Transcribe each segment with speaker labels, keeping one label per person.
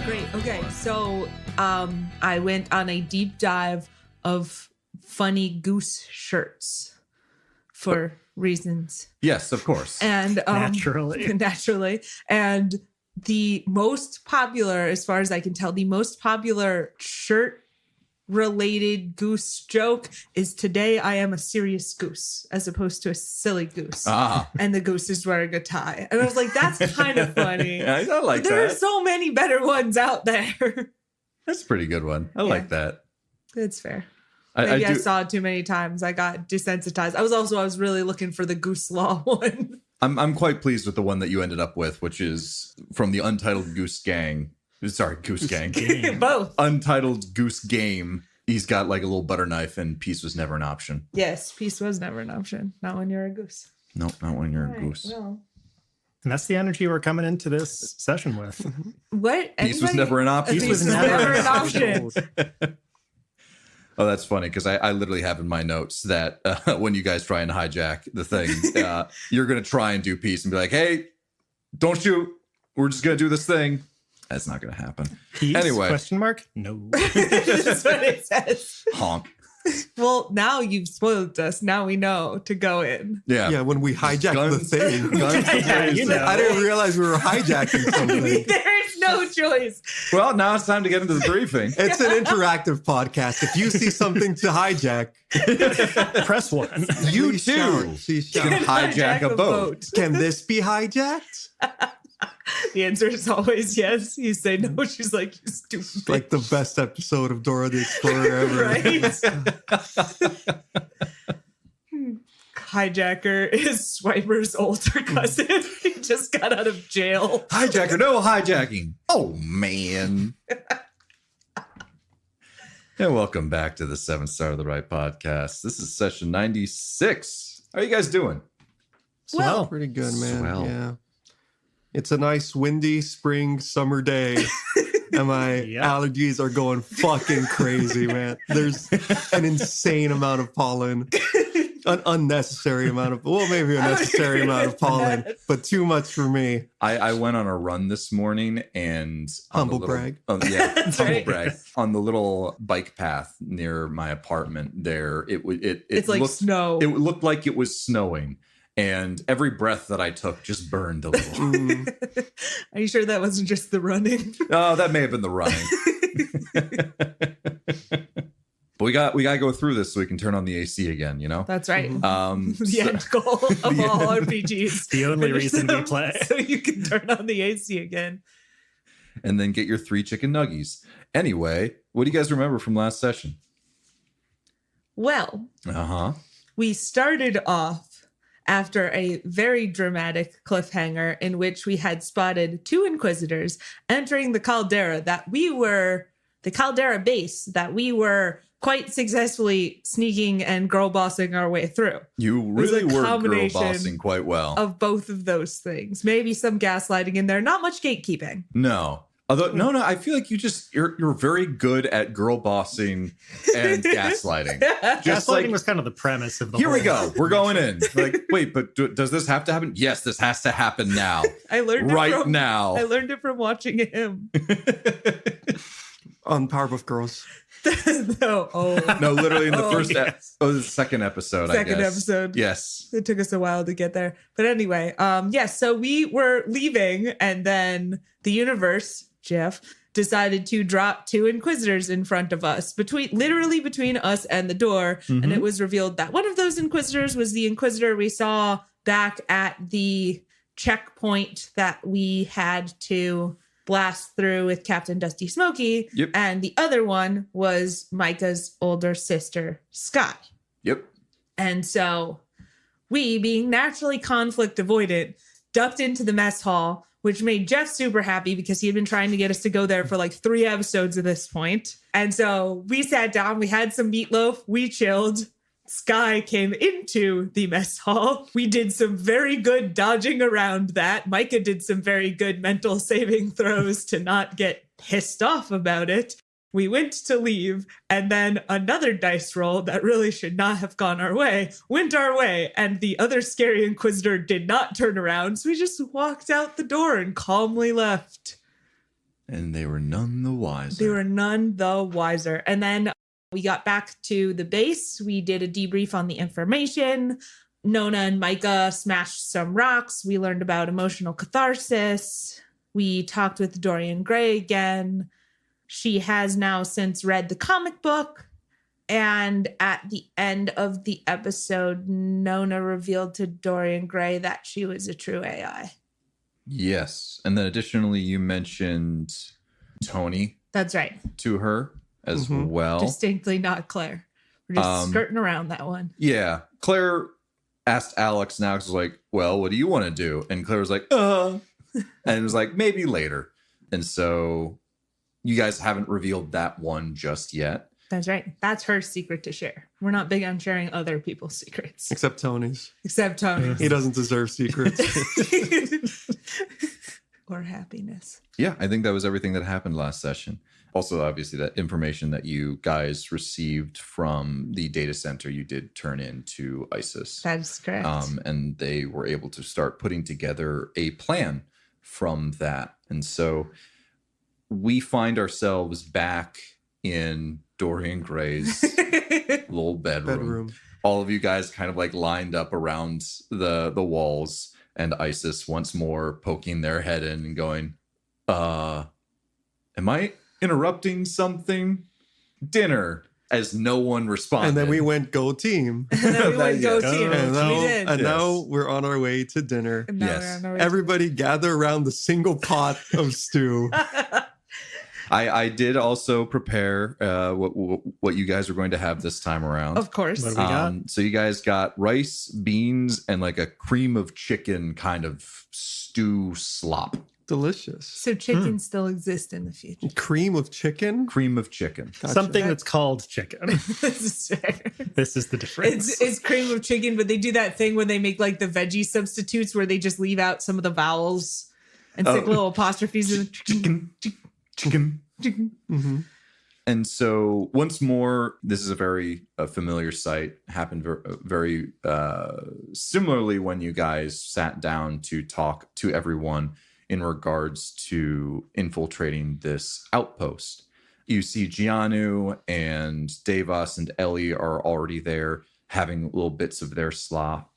Speaker 1: Great. Okay, so I went on a deep dive of funny goose shirts for reasons.
Speaker 2: Yes, of course.
Speaker 1: And naturally. And the most popular, as far as I can tell, the most popular shirt related goose joke is today I am a serious goose as opposed to a silly goose. And the goose is wearing a tie. And I was like, that's kind of funny.
Speaker 2: Yeah, I like that.
Speaker 1: There are so many better ones out there.
Speaker 2: That's a pretty good one. I like that.
Speaker 1: It's fair. Maybe I saw it too many times. I got desensitized. I was really looking for the goose law one.
Speaker 2: I'm quite pleased with the one that you ended up with, which is from the Untitled Goose Gang. Sorry, Goose Gang.
Speaker 1: Both.
Speaker 2: Untitled Goose Game. He's got like a little butter knife, and peace was never an option.
Speaker 1: Yes, peace was never an option. Not when you're a goose.
Speaker 2: Nope, not when you're a goose.
Speaker 1: No.
Speaker 3: And that's the energy we're coming into this session with.
Speaker 1: What?
Speaker 2: Peace was never an option.
Speaker 1: Peace was never an option.
Speaker 2: Oh, that's funny because I literally have in my notes that when you guys try and hijack the thing, you're going to try and do peace and be like, hey, don't shoot. We're just going to do this thing. That's not going to happen.
Speaker 3: Peace?
Speaker 2: Anyway.
Speaker 3: Question mark? No.
Speaker 1: That's what it says.
Speaker 2: Honk.
Speaker 1: Well, now you've spoiled us. Now we know to go in.
Speaker 4: Yeah, when we hijacked the thing.
Speaker 3: Guns
Speaker 4: I didn't realize we were hijacking something.
Speaker 1: There's no choice.
Speaker 2: Well, now it's time to get into the briefing.
Speaker 4: It's an interactive podcast. If you see something to hijack,
Speaker 3: press one.
Speaker 2: You
Speaker 4: please
Speaker 2: too
Speaker 4: shout.
Speaker 2: can hijack a boat.
Speaker 4: Can this be hijacked?
Speaker 1: The answer is always yes. You say no, she's like, you stupid.
Speaker 4: Like the best episode of Dora the Explorer ever.
Speaker 1: Right? Hijacker is Swiper's older cousin. He just got out of jail.
Speaker 2: Hijacker, no hijacking. Oh, man. And welcome back to the 7th Star of the Right podcast. This is session 96. How are you guys doing?
Speaker 4: Well, pretty good, man.
Speaker 2: Swell.
Speaker 4: Yeah. It's a nice windy spring summer day. And my allergies are going fucking crazy, man. There's an insane amount of pollen. An unnecessary amount of, well, maybe a necessary amount of pollen, but too much for me.
Speaker 2: I went on a run this morning and
Speaker 4: humble brag.
Speaker 2: Humble brag. On the little bike path near my apartment there, it's
Speaker 1: like
Speaker 2: looked,
Speaker 1: snow.
Speaker 2: It looked like it was snowing. And every breath that I took just burned a little.
Speaker 1: Are you sure that wasn't just the running?
Speaker 2: Oh, that may have been the running. But we got to go through this so we can turn on the AC again, you know?
Speaker 1: That's right. The end goal of all RPGs.
Speaker 3: The only reason we play.
Speaker 1: So you can turn on the AC again.
Speaker 2: And then get your 3 chicken nuggies. Anyway, what do you guys remember from last session?
Speaker 1: Well,
Speaker 2: we
Speaker 1: started off after a very dramatic cliffhanger in which we had spotted 2 Inquisitors entering the caldera the caldera base that we were quite successfully sneaking and girl bossing our way through.
Speaker 2: You really were girl bossing quite well.
Speaker 1: Of both of those things. Maybe some gaslighting in there, not much gatekeeping.
Speaker 2: No. Although, no, I feel like you're very good at girl bossing and gaslighting.
Speaker 3: Gaslighting was kind of the premise of the
Speaker 2: Here
Speaker 3: whole
Speaker 2: we go. We're going in. Like, wait, but does this have to happen? Yes, this has to happen now.
Speaker 1: I learned
Speaker 2: now.
Speaker 1: I learned it from watching him.
Speaker 4: On Powerpuff Girls.
Speaker 1: No,
Speaker 2: literally in the the second episode, I guess.
Speaker 1: Second episode.
Speaker 2: Yes.
Speaker 1: It took us a while to get there. But anyway, so we were leaving and then the universe, Jeff, decided to drop 2 Inquisitors in front of us, between us and the door. And it was revealed that one of those Inquisitors was the Inquisitor we saw back at the checkpoint that we had to blast through with Captain Dusty Smokey.
Speaker 2: Yep.
Speaker 1: And the other one was Micah's older sister, Sky.
Speaker 2: Yep.
Speaker 1: And so we, being naturally conflict avoidant, ducked into the mess hall, which made Jeff super happy because he had been trying to get us to go there for like 3 episodes at this point. And so we sat down, we had some meatloaf, we chilled. Sky came into the mess hall. We did some very good dodging around that. Micah did some very good mental saving throws to not get pissed off about it. We went to leave, and then another dice roll that really should not have gone our way went our way, and the other scary Inquisitor did not turn around, so we just walked out the door and calmly left.
Speaker 2: And they were none the wiser.
Speaker 1: They were none the wiser. And then we got back to the base. We did a debrief on the information. Nona and Micah smashed some rocks. We learned about emotional catharsis. We talked with Dorian Gray again. She has now since read the comic book. And at the end of the episode, Nona revealed to Dorian Gray that she was a true AI.
Speaker 2: Yes. And then additionally, you mentioned Tony
Speaker 1: That's right.
Speaker 2: to her as
Speaker 4: Mhm.
Speaker 2: well.
Speaker 1: Distinctly not Claire. We're just skirting around that one.
Speaker 2: Yeah. Claire asked Alex, and Alex was like, well, what do you want to do? And Claire was like, and it was like, maybe later. And so you guys haven't revealed that one just yet.
Speaker 1: That's right. That's her secret to share. We're not big on sharing other people's secrets.
Speaker 4: Except Tony's.
Speaker 1: Except Tony's.
Speaker 4: He doesn't deserve secrets.
Speaker 1: Or happiness.
Speaker 2: Yeah, I think that was everything that happened last session. Also, obviously, that information that you guys received from the data center you did turn in to ISIS.
Speaker 1: That is correct.
Speaker 2: And they were able to start putting together a plan from that. And so we find ourselves back in Dorian Gray's little bedroom. All of you guys kind of like lined up around the walls, and ISIS once more poking their head in and going, am I interrupting something? Dinner, as no one responded.
Speaker 4: And then we went go team.
Speaker 1: And then we went go
Speaker 2: Yes.
Speaker 1: team.
Speaker 4: And now,
Speaker 1: We did.
Speaker 4: and now
Speaker 2: Yes.
Speaker 4: we're on our way to dinner.
Speaker 1: And now
Speaker 2: Yes.
Speaker 1: we're on our way.
Speaker 4: Everybody gather around the single pot of stew.
Speaker 2: I did also prepare what you guys are going to have this time around.
Speaker 1: Of course.
Speaker 3: What do we got?
Speaker 2: So you guys got rice, beans, and like a cream of chicken kind of stew slop.
Speaker 4: Delicious.
Speaker 1: So chickens still exist in the future.
Speaker 4: Cream of chicken.
Speaker 2: Cream of chicken.
Speaker 4: Gotcha.
Speaker 3: Something that's called chicken.
Speaker 1: This is fair.
Speaker 3: This is the difference.
Speaker 1: It's cream of chicken, but they do that thing when they make like the veggie substitutes where they just leave out some of the vowels and stick little apostrophes in
Speaker 2: Chicken. Chicken.
Speaker 1: chicken.
Speaker 4: Mm-hmm.
Speaker 2: And so once more, this is a very familiar sight. Happened very similarly when you guys sat down to talk to everyone in regards to infiltrating this outpost. You see Gianu and Devas and Ellie are already there having little bits of their slop.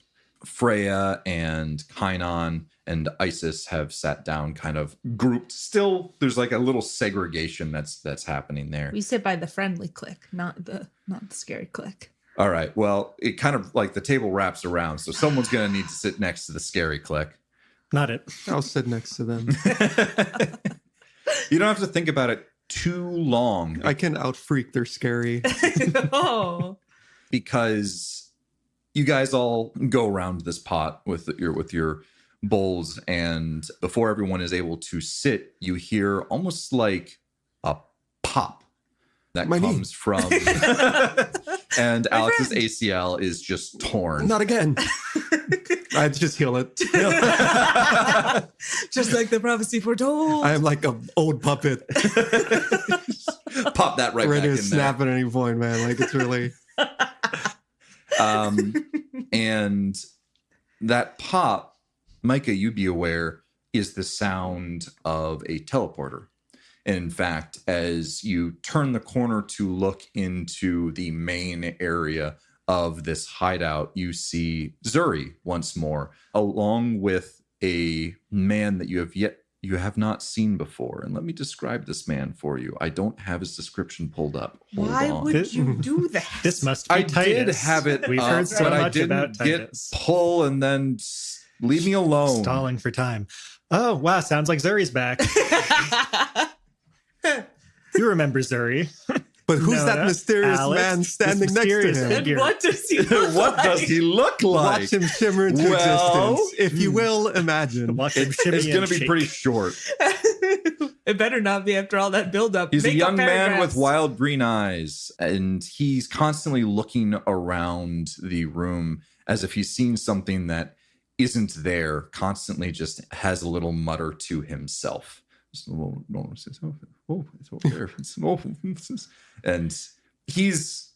Speaker 2: Freya and Kainon and Isis have sat down kind of grouped. Still, there's like a little segregation that's happening there.
Speaker 1: We sit by the friendly click, not the scary click.
Speaker 2: All right. Well, it kind of like the table wraps around. So someone's going to need to sit next to the scary click.
Speaker 3: Not it.
Speaker 4: I'll sit next to them.
Speaker 2: You don't have to think about it too long
Speaker 4: I can out-freak their scary.
Speaker 1: Oh.
Speaker 2: because you guys all go around this pot with your bowls, and before everyone is able to sit, you hear almost like a pop that
Speaker 4: My knee.
Speaker 2: comes from and Alex's ACL is just torn.
Speaker 4: Not again. I just heal it.
Speaker 1: Just like the prophecy foretold.
Speaker 4: I am like an old puppet.
Speaker 2: Pop that right
Speaker 4: Ready
Speaker 2: back
Speaker 4: to
Speaker 2: in
Speaker 4: snap at any point, man. Like it's really.
Speaker 2: there. And that pop, Micah, you'd be aware, is the sound of a teleporter. In fact, as you turn the corner to look into the main area of this hideout, you see Zuri once more, along with a man that you have not seen before. And let me describe this man for you. I don't have his description pulled up. Hold
Speaker 1: Why
Speaker 2: on.
Speaker 1: would you do that?
Speaker 3: This must be
Speaker 2: I
Speaker 3: Titus.
Speaker 2: did have it,
Speaker 3: We've heard so
Speaker 2: but I
Speaker 3: much
Speaker 2: didn't
Speaker 3: about
Speaker 2: get
Speaker 3: Titus.
Speaker 2: pull and then leave me alone.
Speaker 3: Stalling for time. Oh, wow. Sounds like Zuri's back. You remember Zuri.
Speaker 4: But who's
Speaker 3: No,
Speaker 4: that
Speaker 3: no.
Speaker 4: mysterious
Speaker 3: Alex,
Speaker 4: man
Speaker 3: this
Speaker 4: standing next to
Speaker 3: mysterious
Speaker 4: him?
Speaker 3: figure.
Speaker 1: What does he look
Speaker 2: What
Speaker 1: like?
Speaker 2: does he look like?
Speaker 4: Watch him shimmer into
Speaker 2: Well,
Speaker 4: existence, if you will imagine.
Speaker 3: Watch him shimmy
Speaker 2: It's
Speaker 3: and
Speaker 2: going to be
Speaker 3: shake.
Speaker 2: pretty short.
Speaker 1: It better not be after all that buildup.
Speaker 2: He's a
Speaker 1: Make up
Speaker 2: young man
Speaker 1: paragraphs.
Speaker 2: with wild green eyes, and he's constantly looking around the room as if he's seen something that isn't there, constantly just has a little mutter to himself. Just, "Oh, no, it's over there. And he's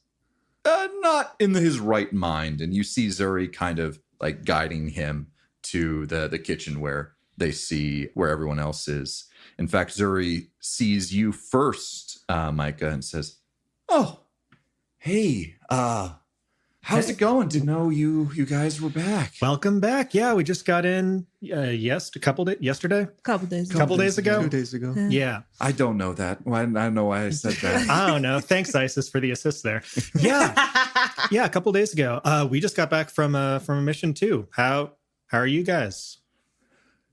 Speaker 2: not in his right mind. And you see Zuri kind of like guiding him to the kitchen where they see where everyone else is. In fact, Zuri sees you first, Micah, and says, "Oh, hey, how's it going? Didn't know you guys were back."
Speaker 3: Welcome back. Yeah, we just got in. Yesterday.
Speaker 1: Couple days.
Speaker 3: Couple days ago.
Speaker 4: 2 days ago.
Speaker 3: Yeah.
Speaker 2: I don't know that. I don't know why I said that.
Speaker 3: I don't know. Thanks, Isis, for the assist there. Yeah. Yeah, a couple days ago. We just got back from a mission too. How are you guys?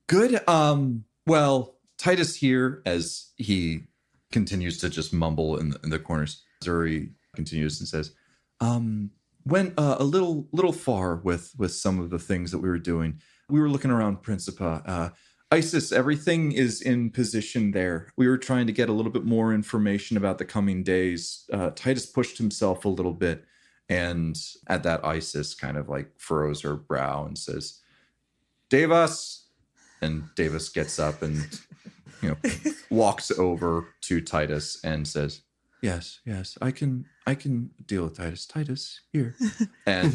Speaker 2: Good. Well, Titus here, as he continues to just mumble in the corners. Zuri continues and says, went a little far with some of the things that we were doing. We were looking around Principa. Isis, everything is in position there. We were trying to get a little bit more information about the coming days. Titus pushed himself a little bit, and at that, Isis kind of like furrows her brow and says, "Davis." And Davis gets up and walks over to Titus and says, Yes, I can deal with Titus. Titus, here. And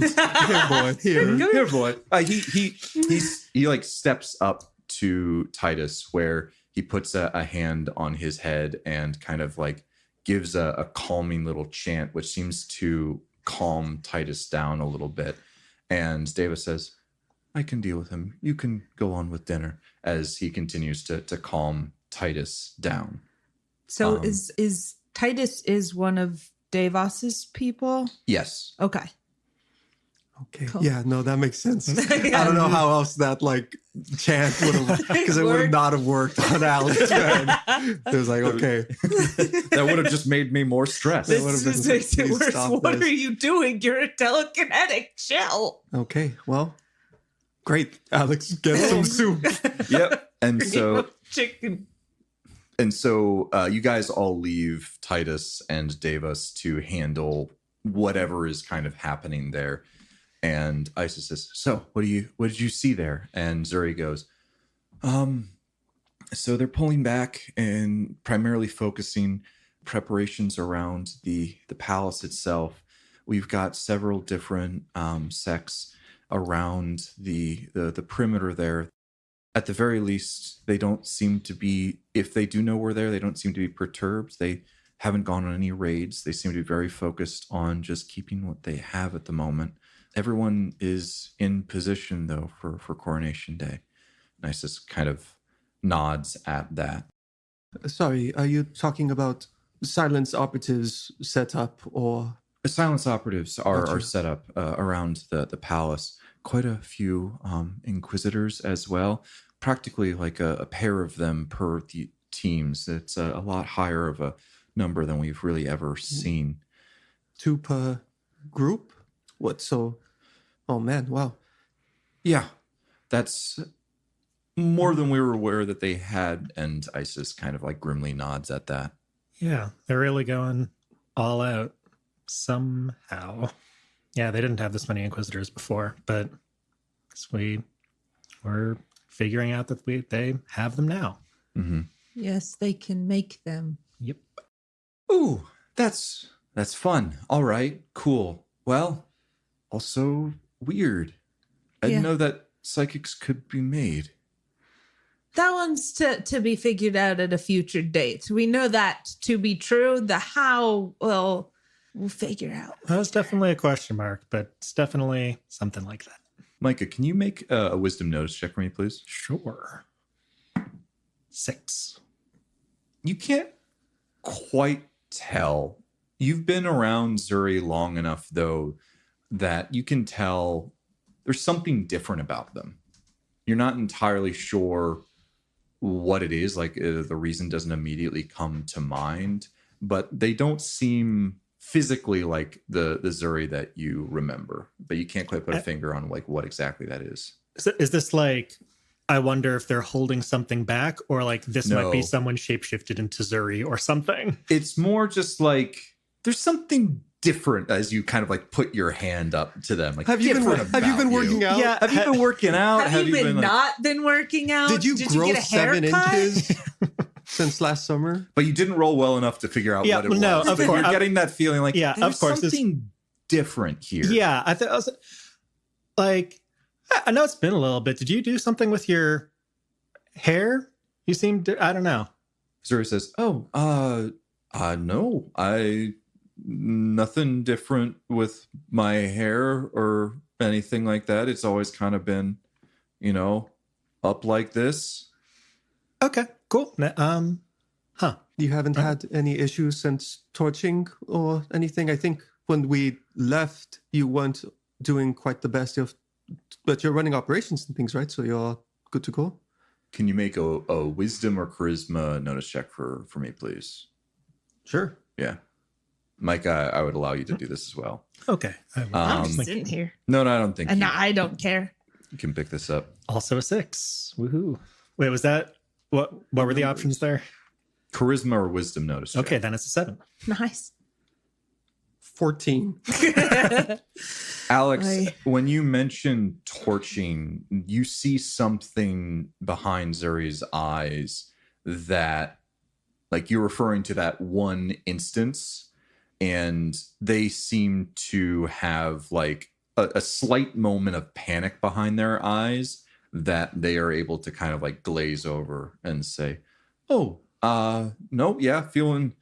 Speaker 2: here, boy. He like steps up to Titus, where he puts a hand on his head and kind of like gives a calming little chant, which seems to calm Titus down a little bit. And Davis says, "I can deal with him. You can go on with dinner," as he continues to calm Titus down.
Speaker 1: So is Titus is one of Davos's people?
Speaker 2: Yes.
Speaker 1: Okay. Cool.
Speaker 4: Yeah, no, that makes sense.
Speaker 1: Yeah.
Speaker 4: I don't know how else that like chant would have, because it would not have worked on Alex, man. It was like, okay.
Speaker 2: That would have just made me more stressed.
Speaker 1: This
Speaker 4: would've been-
Speaker 1: just makes it
Speaker 4: please
Speaker 1: worse.
Speaker 4: stop
Speaker 1: What
Speaker 4: this.
Speaker 1: are you doing? You're a telekinetic shell.
Speaker 4: Okay, well, great. Alex, get some soup.
Speaker 2: Yep. And so
Speaker 1: Chicken.
Speaker 2: you guys all leave Titus and Davis to handle whatever is kind of happening there. And Isis says, "So, what did you see there?" And Zuri goes, so they're pulling back and primarily focusing preparations around the palace itself. We've got several different sects around the perimeter there. At the very least, they don't seem to be, if they do know we're there, they don't seem to be perturbed. They haven't gone on any raids. They seem to be very focused on just keeping what they have at the moment. Everyone is in position, though, for Coronation Day. Isis kind of nods at that.
Speaker 4: Sorry, are you talking about silence operatives set up or?
Speaker 2: The silence operatives are
Speaker 4: Gotcha.
Speaker 2: set up around the palace. Quite a few inquisitors as well. Practically like a pair of them per the teams. It's a lot higher of a number than we've really ever seen.
Speaker 4: 2 per group? What, so? Oh man, wow.
Speaker 2: Yeah, that's more than we were aware that they had. And Isis kind of like grimly nods at that.
Speaker 3: Yeah, they're really going all out somehow. Yeah, they didn't have this many Inquisitors before, but we're figuring out that they have them now.
Speaker 2: Mm-hmm.
Speaker 1: Yes, they can make them.
Speaker 3: Yep.
Speaker 2: Ooh, that's fun. All right, cool. Well, also weird. I didn't
Speaker 1: Yeah.
Speaker 2: know that psychics could be made.
Speaker 1: That one's to be figured out at a future date. We know that to be true. The how, well, we'll figure out.
Speaker 3: That was definitely a question mark, but it's definitely something like that.
Speaker 2: Micah, can you make a wisdom notice check for me, please?
Speaker 3: Sure. 6.
Speaker 2: You can't quite tell. You've been around Zuri long enough, though, that you can tell there's something different about them. You're not entirely sure what it is. Like the reason doesn't immediately come to mind, but they don't seem physically like the Zuri that you remember. But you can't quite put a finger on like what exactly that is.
Speaker 3: Is this like, I wonder if they're holding something back, or like this might be
Speaker 2: No.
Speaker 3: someone shapeshifted into Zuri or something?
Speaker 2: It's more just like there's something different as you kind of like put your hand up to them. Like
Speaker 4: Have you been
Speaker 2: different
Speaker 4: working
Speaker 2: about you.
Speaker 4: out?
Speaker 2: Have you been working out?
Speaker 1: Have you been
Speaker 2: like-
Speaker 1: not been working out?
Speaker 4: Did you grow
Speaker 1: get a
Speaker 4: 7
Speaker 1: haircut?
Speaker 4: inches since last summer?
Speaker 2: But you didn't roll well enough to figure out
Speaker 3: Yeah,
Speaker 2: what it
Speaker 3: no,
Speaker 2: was.
Speaker 3: of
Speaker 2: But
Speaker 3: course.
Speaker 2: You're getting that feeling like
Speaker 3: Yeah,
Speaker 2: there's
Speaker 3: of course.
Speaker 2: something different here.
Speaker 3: Yeah, I thought I know it's been a little bit. Did you do something with your hair? You seem to, I don't know.
Speaker 2: Zuri says, "Oh, no, nothing different with my hair or anything like that. It's always kind of been, up like this."
Speaker 3: Okay, cool.
Speaker 4: You haven't had any issues since torching or anything? I think when we left, you weren't doing quite the best but you're running operations and things, right? So you're good to go?
Speaker 2: Can you make a wisdom or charisma notice check for me, please?
Speaker 4: Sure.
Speaker 2: Yeah. Mike, I would allow you to do this as well.
Speaker 3: Okay.
Speaker 1: I'm just sitting here.
Speaker 2: No, I don't think
Speaker 1: And I don't care.
Speaker 2: you can pick this up.
Speaker 3: Also a 6. Woohoo. Wait, was that, what were the options there?
Speaker 2: Charisma or wisdom notice check.
Speaker 3: Okay, then it's a 7.
Speaker 1: Nice.
Speaker 4: 14.
Speaker 2: Alex,
Speaker 1: Aye.
Speaker 2: when you mention torching, you see something behind Zuri's eyes that, like, you're referring to that one instance, and they seem to have like a slight moment of panic behind their eyes that they are able to kind of like glaze over and say, "Oh, no, yeah, feeling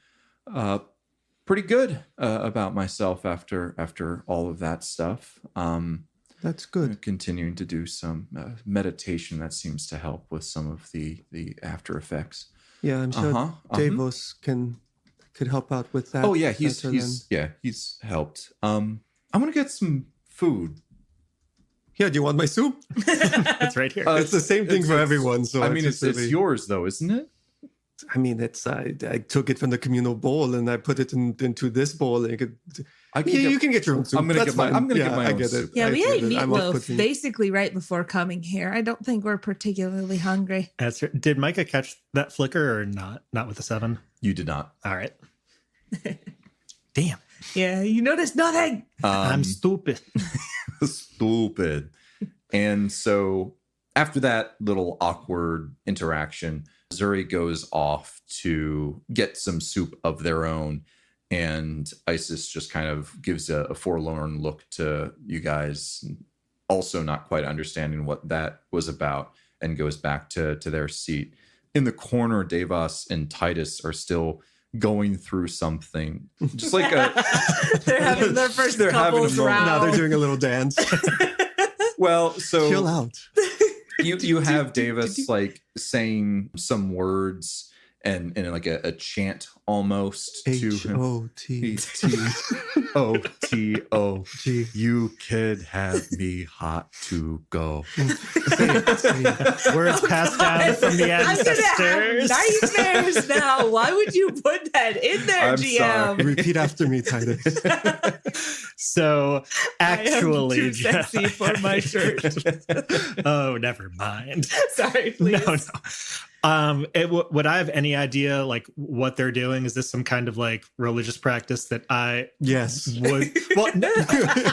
Speaker 2: pretty good about myself after all of that stuff.
Speaker 4: That's good.
Speaker 2: Continuing to do some meditation that seems to help with some of the after effects."
Speaker 4: Yeah, I'm sure Davos could help out with that.
Speaker 2: Oh yeah, he's helped. I'm gonna get some food.
Speaker 4: Yeah, do you want my soup?
Speaker 3: It's right here.
Speaker 4: It's the same thing for everyone. So
Speaker 2: I mean, it's
Speaker 4: really,
Speaker 2: yours though, isn't it?
Speaker 4: I mean, it's I took it from the communal bowl and I put it into this bowl. And you can get your own soup.
Speaker 2: I'm gonna
Speaker 4: That's
Speaker 2: get my.
Speaker 4: fine.
Speaker 2: I'm gonna
Speaker 4: Yeah,
Speaker 2: get my
Speaker 4: I
Speaker 2: own
Speaker 4: get
Speaker 2: soup.
Speaker 4: it.
Speaker 1: Yeah,
Speaker 4: I
Speaker 1: we
Speaker 4: get
Speaker 1: ate
Speaker 4: it. I'm
Speaker 1: meatloaf
Speaker 4: off-putting.
Speaker 1: basically right before coming here. I don't think we're particularly hungry.
Speaker 3: That's right. Did Micah catch that flicker or not? Not with a 7?
Speaker 2: You did not.
Speaker 3: All right. Damn.
Speaker 1: Yeah, you noticed nothing.
Speaker 3: I'm stupid.
Speaker 2: Stupid. And so after that little awkward interaction, Zuri goes off to get some soup of their own. And Isis just kind of gives a forlorn look to you guys, also not quite understanding what that was about, and goes back to their seat. In the corner, Davos and Titus are still going through something. Just like
Speaker 1: They're having their first
Speaker 2: They're having a
Speaker 1: couples
Speaker 2: moment.
Speaker 1: row.
Speaker 4: Now they're doing a little dance.
Speaker 2: well, so
Speaker 4: Chill out.
Speaker 2: you have Davis like saying some words and like a chant almost to him.
Speaker 4: H-O-T-O-G.
Speaker 2: You could have me hot to go.
Speaker 3: Words passed down from the
Speaker 1: I'm gonna
Speaker 3: ancestors.
Speaker 1: have nightmares now. Why would you put that in there,
Speaker 2: I'm
Speaker 1: GM?
Speaker 2: sorry.
Speaker 4: Repeat after me, Titus.
Speaker 3: So actually,
Speaker 1: I am too sexy for my shirt.
Speaker 3: oh, never mind.
Speaker 1: Sorry, please.
Speaker 3: No. Would I have any idea like what they're doing? Is this some kind of like religious practice that I
Speaker 4: Yes.
Speaker 3: would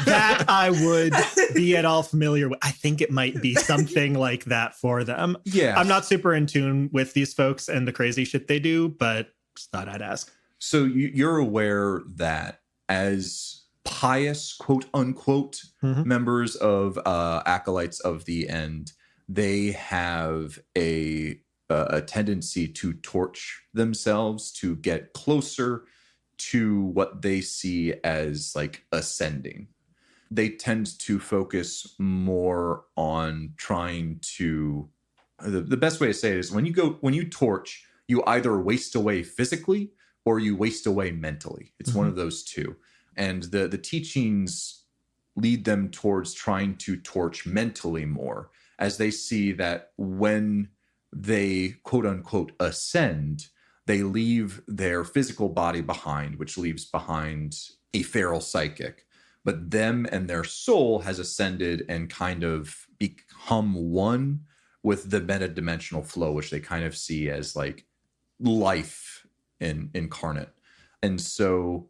Speaker 3: that I would be at all familiar with? I think it might be something like that for them.
Speaker 2: Yeah.
Speaker 3: I'm not super in tune with these folks and the crazy shit they do, but just thought I'd ask.
Speaker 2: So you're aware that as pious, quote unquote, members of acolytes of the end, they have a tendency to torch themselves to get closer to what they see as like ascending. They tend to focus more on trying to, the best way to say it is when you torch, you either waste away physically or you waste away mentally. It's one of those two. And the teachings lead them towards trying to torch mentally more, as they see that when they quote unquote ascend, they leave their physical body behind, which leaves behind a feral psychic. But them and their soul has ascended and kind of become one with the meta-dimensional flow, which they kind of see as like life incarnate. And so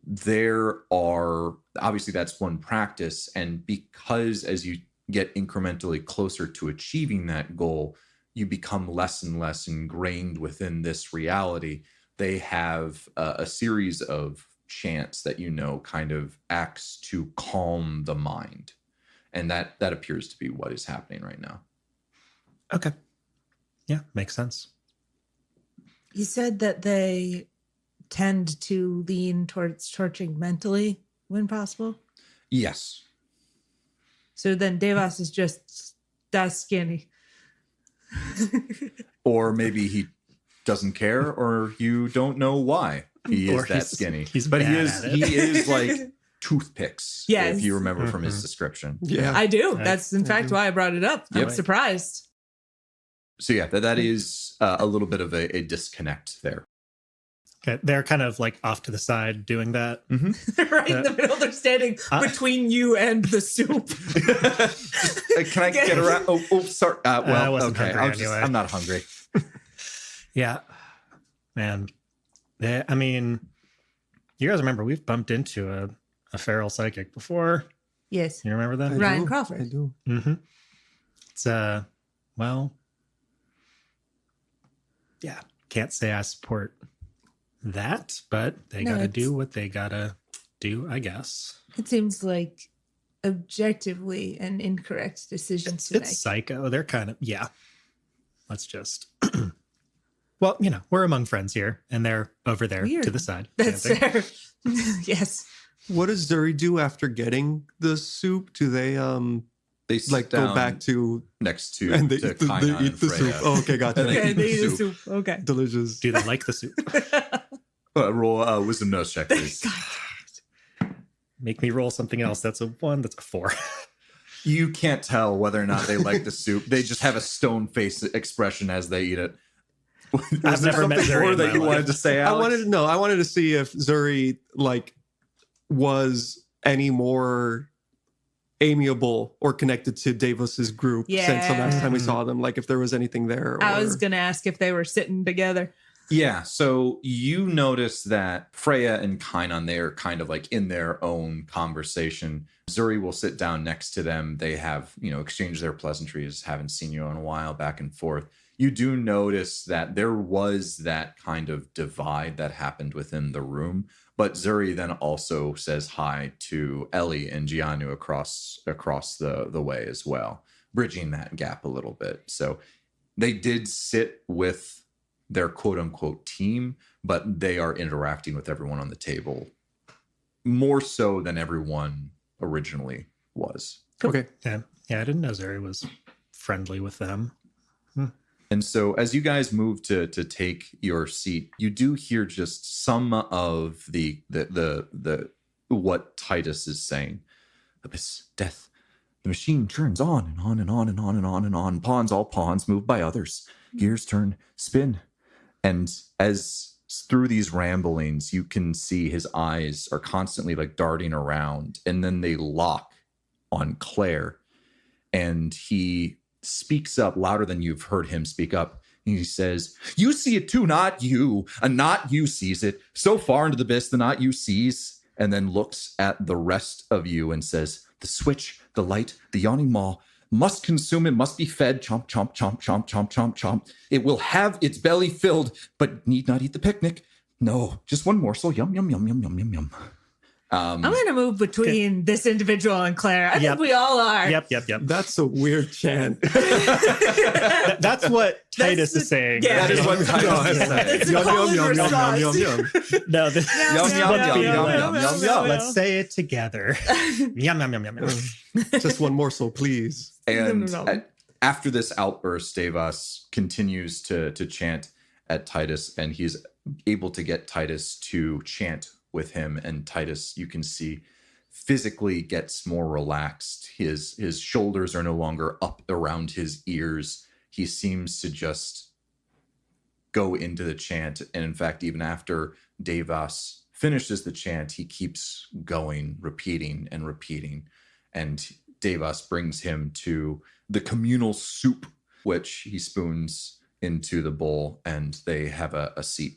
Speaker 2: there are, obviously that's one practice. And because as you get incrementally closer to achieving that goal, you become less and less ingrained within this reality. They have a series of chants that kind of acts to calm the mind. And that appears to be what is happening right now.
Speaker 3: Okay. Yeah, makes sense.
Speaker 1: You said that they tend to lean towards torching mentally when possible.
Speaker 2: Yes.
Speaker 1: So then Devas is just that skinny.
Speaker 2: Or maybe he doesn't care, or you don't know why he
Speaker 3: Or
Speaker 2: is that skinny.
Speaker 3: he's
Speaker 2: but he
Speaker 3: bad
Speaker 2: is
Speaker 3: at it.
Speaker 2: he is like toothpicks.
Speaker 1: Yes.
Speaker 2: If you remember from his description.
Speaker 4: Yeah.
Speaker 1: I do.
Speaker 3: I-
Speaker 1: That's in fact why I brought it up. I'm
Speaker 2: Yep.
Speaker 1: surprised.
Speaker 2: So yeah, that is a little bit of a disconnect there.
Speaker 3: Okay, they're kind of like off to the side doing that.
Speaker 1: Right in the middle, they're standing between you and the soup.
Speaker 2: Can I get around? Oh, sorry.
Speaker 3: I
Speaker 2: Well,
Speaker 3: wasn't
Speaker 2: okay.
Speaker 3: hungry anyway.
Speaker 2: I'm not hungry.
Speaker 3: Yeah, man. I mean, you guys remember we've bumped into a feral psychic before.
Speaker 1: Yes.
Speaker 3: You remember that?
Speaker 1: Ryan
Speaker 4: I
Speaker 1: Crawford.
Speaker 4: do.
Speaker 3: Mm-hmm. It's well, yeah. Can't say I support that, but they
Speaker 1: No,
Speaker 3: gotta
Speaker 1: it's-
Speaker 3: do what they gotta do, I guess.
Speaker 1: It seems like objectively an incorrect decision to
Speaker 3: It's
Speaker 1: make.
Speaker 3: psycho. They're kind of let's just well, we're among friends here, and they're over there
Speaker 1: Weird.
Speaker 3: to the side.
Speaker 1: That's
Speaker 3: dancing.
Speaker 1: fair. Yes.
Speaker 4: What does Zuri do after getting the soup? Do they
Speaker 2: They sit
Speaker 4: like
Speaker 2: down
Speaker 4: go back to
Speaker 2: next to
Speaker 4: and they
Speaker 2: to
Speaker 4: eat the,
Speaker 2: Kainan
Speaker 4: they
Speaker 2: and
Speaker 4: eat the
Speaker 2: Freya.
Speaker 4: soup? Oh, okay, gotcha.
Speaker 2: And they
Speaker 1: Okay,
Speaker 2: eat
Speaker 1: they
Speaker 2: the
Speaker 1: eat the
Speaker 2: soup.
Speaker 1: soup. Okay.
Speaker 4: Delicious.
Speaker 3: Do they like the soup?
Speaker 2: Roll a wisdom nose check, please.
Speaker 3: Make me roll something else. That's a 1. That's a 4.
Speaker 2: You can't tell whether or not they like the soup. They just have a stone face expression as they eat it.
Speaker 3: I've never met
Speaker 2: something
Speaker 3: Zuri
Speaker 2: more
Speaker 3: in
Speaker 2: that
Speaker 3: my
Speaker 2: you
Speaker 3: life.
Speaker 2: wanted to say,
Speaker 4: I
Speaker 2: Alex?
Speaker 4: wanted to know. I wanted to see if Zuri like was any more amiable or connected to Davos's group since the last time we saw them. Like if there was anything there.
Speaker 1: I was
Speaker 4: or-
Speaker 1: going to ask if they were sitting together.
Speaker 2: Yeah, so you notice that Freya and Kainan, they are kind of like in their own conversation. Zuri will sit down next to them. They have, exchanged their pleasantries, haven't seen you in a while, back and forth. You do notice that there was that kind of divide that happened within the room, but Zuri then also says hi to Ellie and Giannu across the way as well, bridging that gap a little bit. So they did sit with their quote-unquote team, but they are interacting with everyone on the table more so than everyone originally was.
Speaker 4: Okay.
Speaker 3: Yeah, I didn't know Zuri was friendly with them.
Speaker 2: And so as you guys move to take your seat, you do hear just some of the what Titus is saying. Abyss, death. The machine turns on and on and on and on and on and on. Pawns, all pawns, moved by others. Gears turn, spin. And as through these ramblings, you can see his eyes are constantly like darting around, and then they lock on Claire. And he speaks up louder than you've heard him speak up. And he says, "You see it too, not you. A not you sees it. So far into the abyss, the not you sees." And then looks at the rest of you and says, "The switch, the light, the yawning maw must consume it, must be fed. Chomp, chomp, chomp, chomp, chomp, chomp, chomp. It will have its belly filled, but need not eat the picnic. No, just one morsel. Yum, yum, yum, yum, yum, yum, yum."
Speaker 1: I'm going to move between this individual and Claire. I
Speaker 3: Yep.
Speaker 1: think we all are.
Speaker 3: Yep.
Speaker 4: That's a weird chant.
Speaker 3: That's what Titus is saying.
Speaker 1: yeah.
Speaker 2: That is what Titus is
Speaker 1: That's
Speaker 2: saying.
Speaker 1: a common response.
Speaker 3: No, this
Speaker 1: Yum,
Speaker 3: this
Speaker 1: yum,
Speaker 3: must
Speaker 1: yum,
Speaker 3: be
Speaker 1: yum,
Speaker 3: like,
Speaker 1: yum, yum, yum.
Speaker 3: let's say it together. Yum, yum, yum, yum, yum.
Speaker 4: Just one morsel, please.
Speaker 2: And
Speaker 1: No, no, no.
Speaker 2: after this outburst, Devas continues to chant at Titus, and he's able to get Titus to chant with him. And Titus, you can see, physically gets more relaxed. His shoulders are no longer up around his ears. He seems to just go into the chant. And in fact, even after Devas finishes the chant, he keeps going, repeating and repeating. And Devas brings him to the communal soup, which he spoons into the bowl, and they have a seat.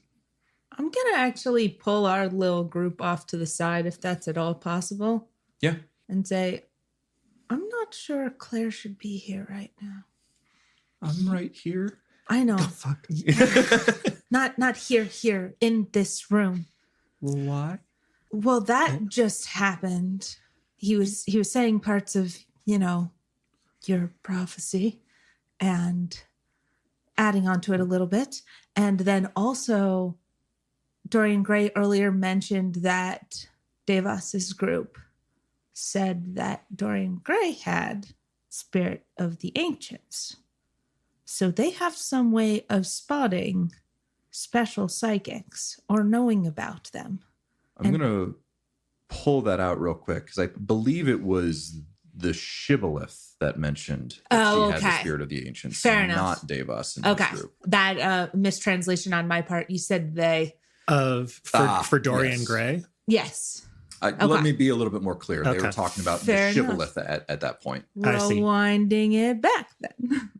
Speaker 1: I'm going to actually pull our little group off to the side if that's at all possible.
Speaker 2: Yeah.
Speaker 1: And say, I'm not sure Claire should be here right now.
Speaker 2: I'm right here.
Speaker 1: I know.
Speaker 4: Fuck.
Speaker 1: Not here, in this room.
Speaker 2: Why?
Speaker 1: Well, that just happened. He was saying parts of, your prophecy. And adding on to it a little bit. And then also, Dorian Gray earlier mentioned that Devas's group said that Dorian Gray had Spirit of the Ancients. So they have some way of spotting special psychics or knowing about them.
Speaker 2: I'm going to pull that out real quick because I believe it was the Shibboleth that mentioned that she had the Spirit of the Ancients.
Speaker 1: Fair enough.
Speaker 2: Not Devas in
Speaker 1: Okay.
Speaker 2: this group.
Speaker 1: That mistranslation on my part. You said they.
Speaker 3: For Dorian
Speaker 2: yes.
Speaker 3: Gray?
Speaker 1: Yes.
Speaker 2: Let me be a little bit more clear. They
Speaker 3: Okay.
Speaker 2: were talking about
Speaker 1: Fair
Speaker 2: the Shibboleth at that point.
Speaker 3: I see.
Speaker 1: Rewinding it back then.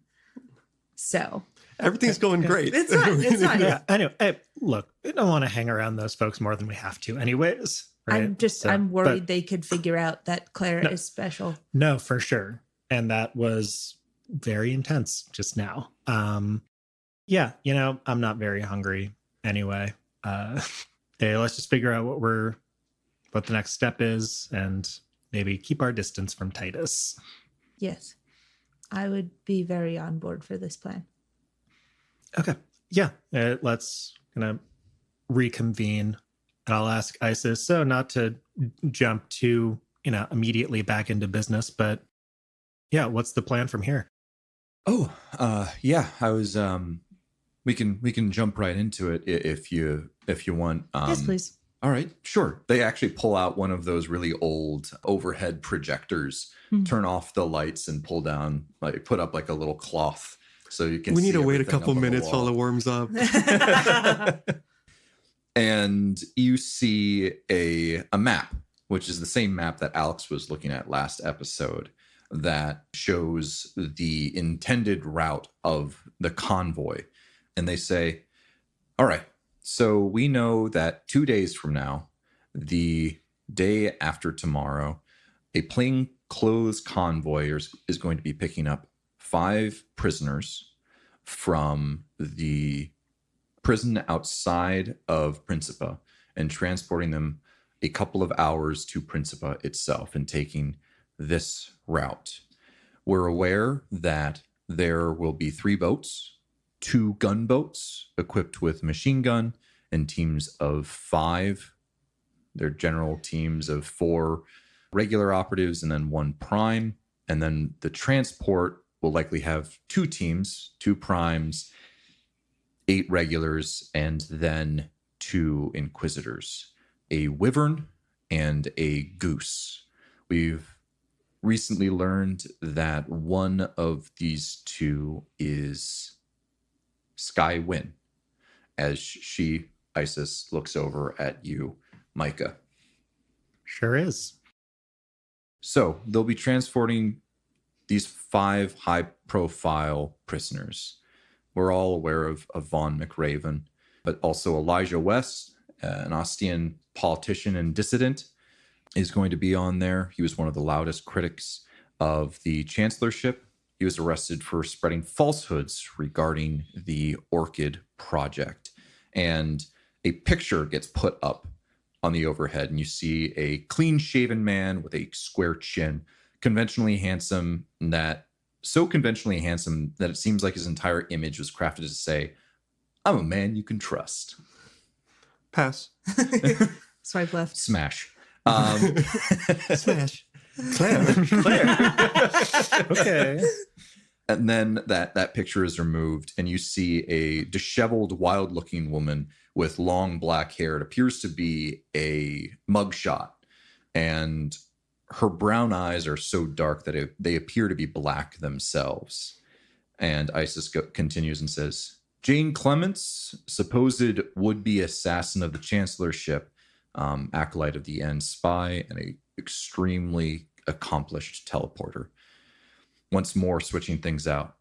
Speaker 1: So.
Speaker 4: Everything's going great.
Speaker 1: It's fine. It's fine.
Speaker 3: Yeah, I know. Hey, look, we don't want to hang around those folks more than we have to anyways. Right?
Speaker 1: I'm worried
Speaker 3: but-
Speaker 1: they could figure out that Claire is special.
Speaker 3: No, for sure. And that was very intense just now. Yeah, I'm not very hungry anyway. Hey, let's just figure out what the next step is and maybe keep our distance from Titus.
Speaker 1: Yes. I would be very on board for this plan.
Speaker 3: Okay. Yeah. Let's reconvene. And I'll ask Isis, so not to jump too, immediately back into business, but yeah, what's the plan from here?
Speaker 2: Oh, yeah. I was. We can jump right into it if you want.
Speaker 1: Yes, please.
Speaker 2: All right, sure. They actually pull out one of those really old overhead projectors, turn off the lights, and pull down, put up like a little cloth so you can.
Speaker 4: We need
Speaker 2: see
Speaker 4: to wait a
Speaker 2: everything
Speaker 4: couple
Speaker 2: up on the
Speaker 4: minutes while
Speaker 2: wall.
Speaker 4: it warms up.
Speaker 2: And you see a map, which is the same map that Alex was looking at last episode, that shows the intended route of the convoy. And they say, all right, so we know that 2 days from now, the day after tomorrow, a plainclothes convoy is going to be picking up 5 prisoners from the prison outside of Principa and transporting them a couple of hours to Principa itself and taking this route. We're aware that there will be 3 boats, 2 gunboats equipped with machine gun and teams of 5. They're general teams of 4 regular operatives and then 1 prime. And then the transport will likely have 2 teams, 2 primes, 8 regulars, and then 2 inquisitors, a wyvern and a goose. We've recently learned that one of these 2 is Sky Win, as she, Isis, looks over at you, Micah.
Speaker 3: Sure is.
Speaker 2: So they'll be transporting these 5 high-profile prisoners. We're all aware of Von McRaven, but also Elijah West, an Ostian politician and dissident, is going to be on there. He was one of the loudest critics of the chancellorship. He was arrested for spreading falsehoods regarding the Orchid project. And a picture gets put up on the overhead, and you see a clean-shaven man with a square chin, conventionally handsome, so conventionally handsome that it seems like his entire image was crafted to say, I'm a man you can trust.
Speaker 4: Pass.
Speaker 1: Swipe left.
Speaker 2: Smash.
Speaker 4: Smash. Claire.
Speaker 3: Okay.
Speaker 2: And then that picture is removed, and you see a disheveled, wild-looking woman with long black hair. It appears to be a mugshot, and her brown eyes are so dark that they appear to be black themselves. And Isis continues and says, Jane Clements, supposed would-be assassin of the chancellorship, acolyte of the end spy, and a extremely accomplished teleporter. Once more, switching things out.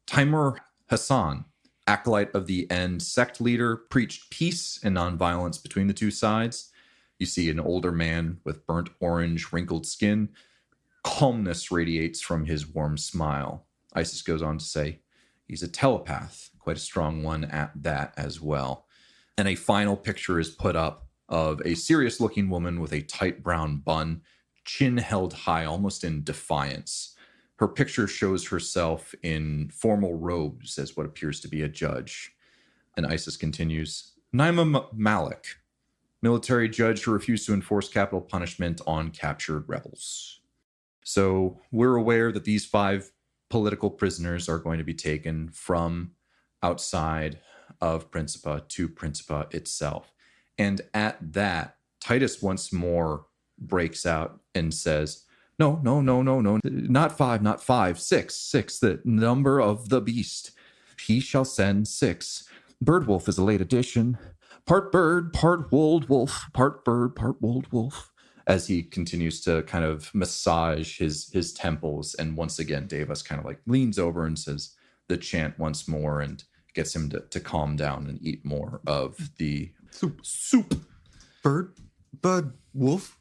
Speaker 2: Timur Hassan, acolyte of the end sect leader, preached peace and nonviolence between the 2 sides. You see an older man with burnt orange, wrinkled skin. Calmness radiates from his warm smile. Isis goes on to say, he's a telepath, quite a strong one at that as well. And a final picture is put up of a serious-looking woman with a tight brown bun, chin held high, almost in defiance. Her picture shows herself in formal robes as what appears to be a judge. And Isis continues, Naima Malik, military judge who refused to enforce capital punishment on captured rebels. So we're aware that these 5 political prisoners are going to be taken from outside of Principa to Principa itself. And at that, Titus once more breaks out and says, No, not 5, 6, the number of the beast. He shall send 6. Birdwolf is a late addition. Part bird, part wold wolf, part bird, part wold wolf. As he continues to kind of massage his temples. And once again, Davis kind of like leans over and says the chant once more and gets him to calm down and eat more of the soup.
Speaker 4: Bird, bud, wolf.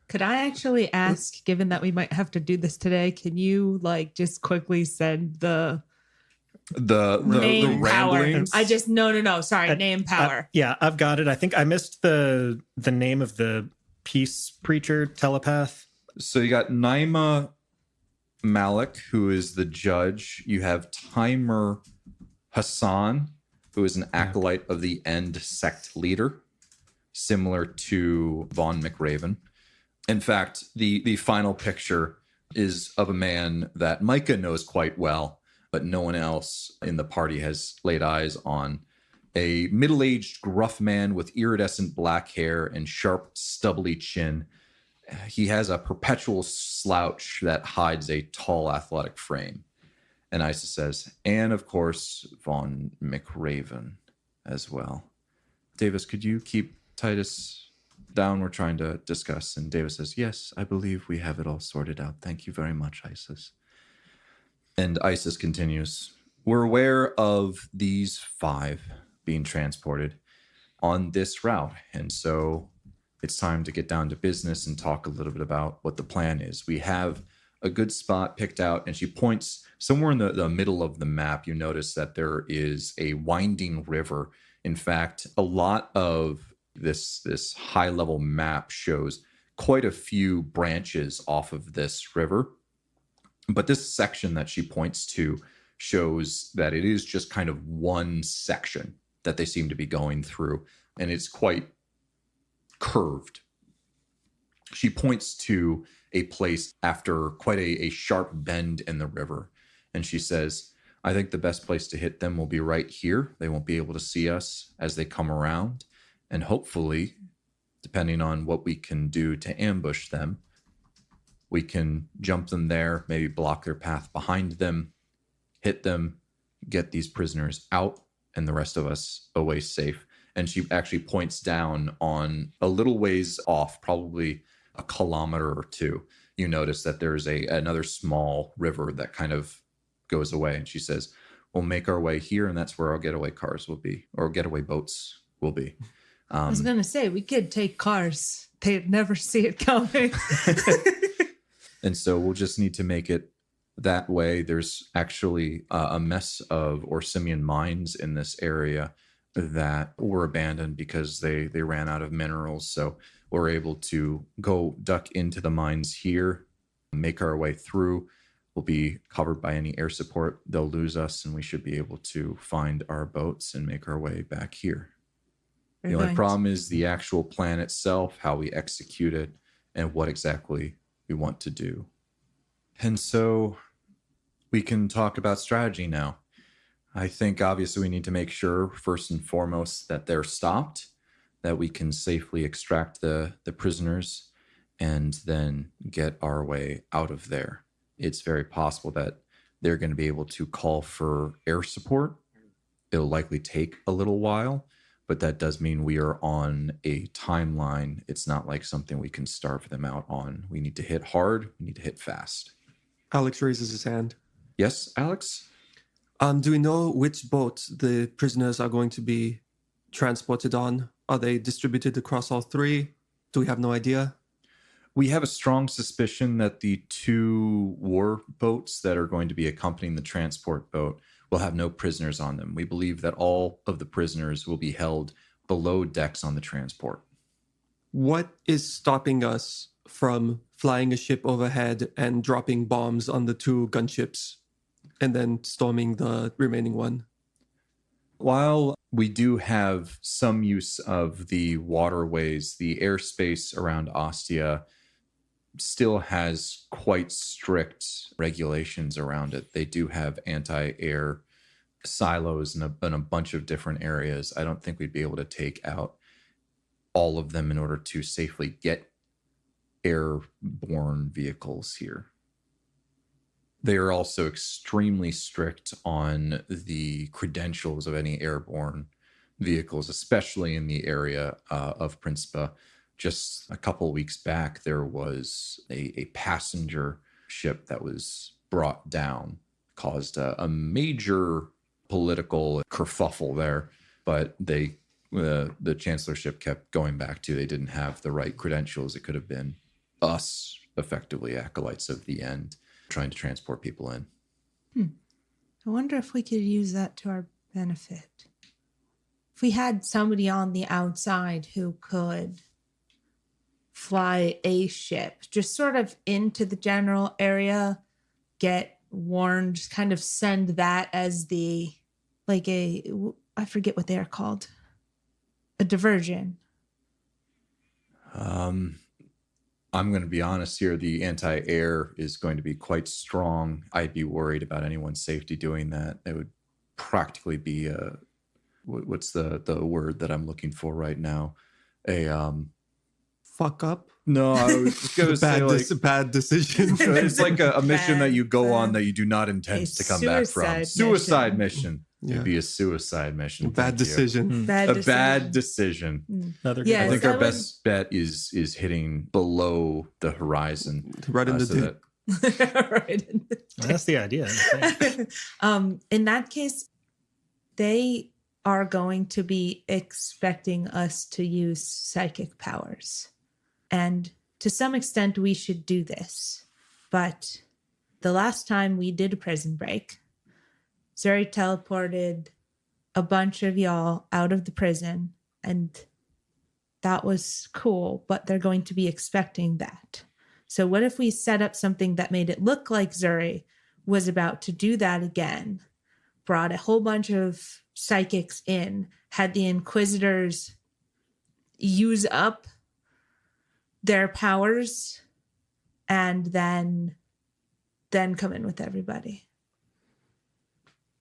Speaker 1: Could I actually ask, given that we might have to do this today, can you like just quickly send the name power?
Speaker 4: ramblings?
Speaker 1: I just no. Sorry, name power.
Speaker 3: Yeah, I've got it. I think I missed the name of the peace preacher telepath.
Speaker 2: So you got Naima Malik, who is the judge. You have Timer Hassan, who is an acolyte of the End sect leader, similar to Von McRaven. In fact, the final picture is of a man that Micah knows quite well, but no one else in the party has laid eyes on. A middle-aged gruff man with iridescent black hair and sharp, stubbly chin. He has a perpetual slouch that hides a tall, athletic frame. And Isis says, and of course, Von McRaven as well. Davis, could you keep Titus down? We're trying to discuss. And Davis says, yes, I believe we have it all sorted out. Thank you very much, Isis. And Isis continues, we're aware of these 5 being transported on this route. And so it's time to get down to business and talk a little bit about what the plan is. We have a good spot picked out, and she points somewhere in the middle of the map. You notice that there is a winding river. In fact, a lot of this high-level map shows quite a few branches off of this river. But this section that she points to shows that it is just kind of one section that they seem to be going through, and it's quite curved. She points to a place after quite a sharp bend in the river, and she says, I think the best place to hit them will be right here. They won't be able to see us as they come around, and hopefully, depending on what we can do to ambush them, we can jump them there, maybe block their path behind them, hit them, get these prisoners out, and the rest of us away safe. And she actually points down on a little ways off, probably a kilometer or 2. You notice that there's another small river that kind of goes away. And she says, we'll make our way here, and that's where our getaway cars will be, or getaway boats will be.
Speaker 1: I was going to say, we could take cars. They'd never see it coming.
Speaker 2: And so we'll just need to make it that way. There's actually a mess of Orsimian mines in this area that were abandoned because they ran out of minerals. So we're able to go duck into the mines here, make our way through. We'll be covered by any air support. They'll lose us, and we should be able to find our boats and make our way back here. The only problem is the actual plan itself, how we execute it, and what exactly we want to do. And so we can talk about strategy now. I think obviously we need to make sure first and foremost that they're stopped, that we can safely extract the prisoners, and then get our way out of there. It's very possible that they're going to be able to call for air support. It'll likely take a little while, but that does mean we are on a timeline. It's not like something we can starve them out on. We need to hit hard. We need to hit fast.
Speaker 4: Alex raises his hand.
Speaker 2: Yes, Alex?
Speaker 4: Do we know which boat the prisoners are going to be transported on? Are they distributed across all 3? Do we have no idea?
Speaker 2: We have a strong suspicion that the 2 war boats that are going to be accompanying the transport boat will have no prisoners on them. We believe that all of the prisoners will be held below decks on the transport.
Speaker 4: What is stopping us from flying a ship overhead and dropping bombs on the 2 gunships and then storming the remaining one.
Speaker 2: While we do have some use of the waterways, the airspace around Ostia still has quite strict regulations around it. They do have anti-air silos in a bunch of different areas. I don't think we'd be able to take out all of them in order to safely get airborne vehicles here. They are also extremely strict on the credentials of any airborne vehicles, especially in the area of Principa. Just a couple weeks back, there was a passenger ship that was brought down, caused a major political kerfuffle there, but the chancellorship kept going back to they didn't have the right credentials. It could have been us, effectively acolytes of the end, trying to transport people in.
Speaker 1: I wonder if we could use that to our benefit. If we had somebody on the outside who could fly a ship, just sort of into the general area, get warned, just kind of send that as the, like I forget what they are called. A diversion.
Speaker 2: I'm going to be honest here. The anti-air is going to be quite strong. I'd be worried about anyone's safety doing that. It would practically be what's the word that I'm looking for right now?
Speaker 4: Fuck up.
Speaker 2: No, I was just going to say
Speaker 4: bad decision.
Speaker 2: it's like a mission that you go on that you do not intend to come back from. Suicide mission.
Speaker 4: Yeah.
Speaker 2: It'd be a suicide mission.
Speaker 4: Bad decision.
Speaker 2: Bad decision.
Speaker 3: Another
Speaker 1: Yes,
Speaker 2: I think
Speaker 1: that
Speaker 2: our best bet is hitting below the horizon.
Speaker 4: Right in the dip.
Speaker 1: Right in the
Speaker 3: That's the idea. I think.
Speaker 1: In that case, they are going to be expecting us to use psychic powers. And to some extent, we should do this. But the last time we did a prison break, Zuri teleported a bunch of y'all out of the prison, and that was cool, but they're going to be expecting that. So what if we set up something that made it look like Zuri was about to do that again, brought a whole bunch of psychics in, had the Inquisitors use up their powers, and then come in with everybody?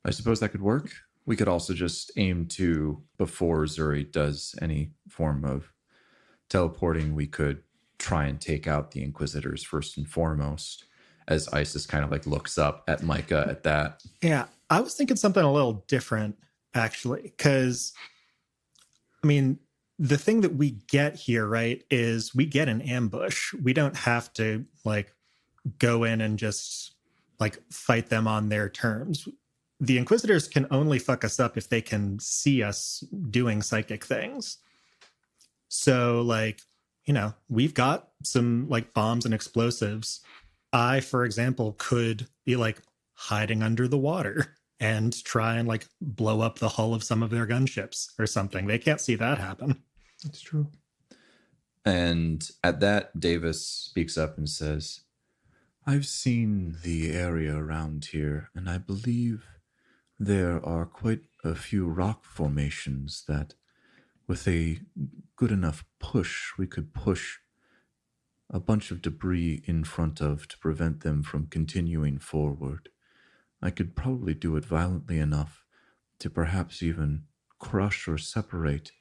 Speaker 2: I suppose that could work. We could also just aim to, before Zuri does any form of teleporting, we could try and take out the Inquisitors first and foremost, as Isis kind of like looks up at Micah at that.
Speaker 3: Yeah, I was thinking something a little different, actually, because, I mean, the thing that we get here, right, is we get an ambush. We don't have to, like, go in and just, like, fight them on their terms. The Inquisitors can only fuck us up if they can see us doing psychic things. So, like, you know, we've got some, like, bombs and explosives. I, for example, could be, like, hiding under the water and try and, like, blow up the hull of some of their gunships or something. They can't see that happen.
Speaker 4: That's true.
Speaker 2: And at that, Davis speaks up and says, I've seen the area around here, and I believe there are quite a few rock formations that, with a good enough push, we could push a bunch of debris in front of to prevent them from continuing forward. I could probably do it violently enough to perhaps even crush or separate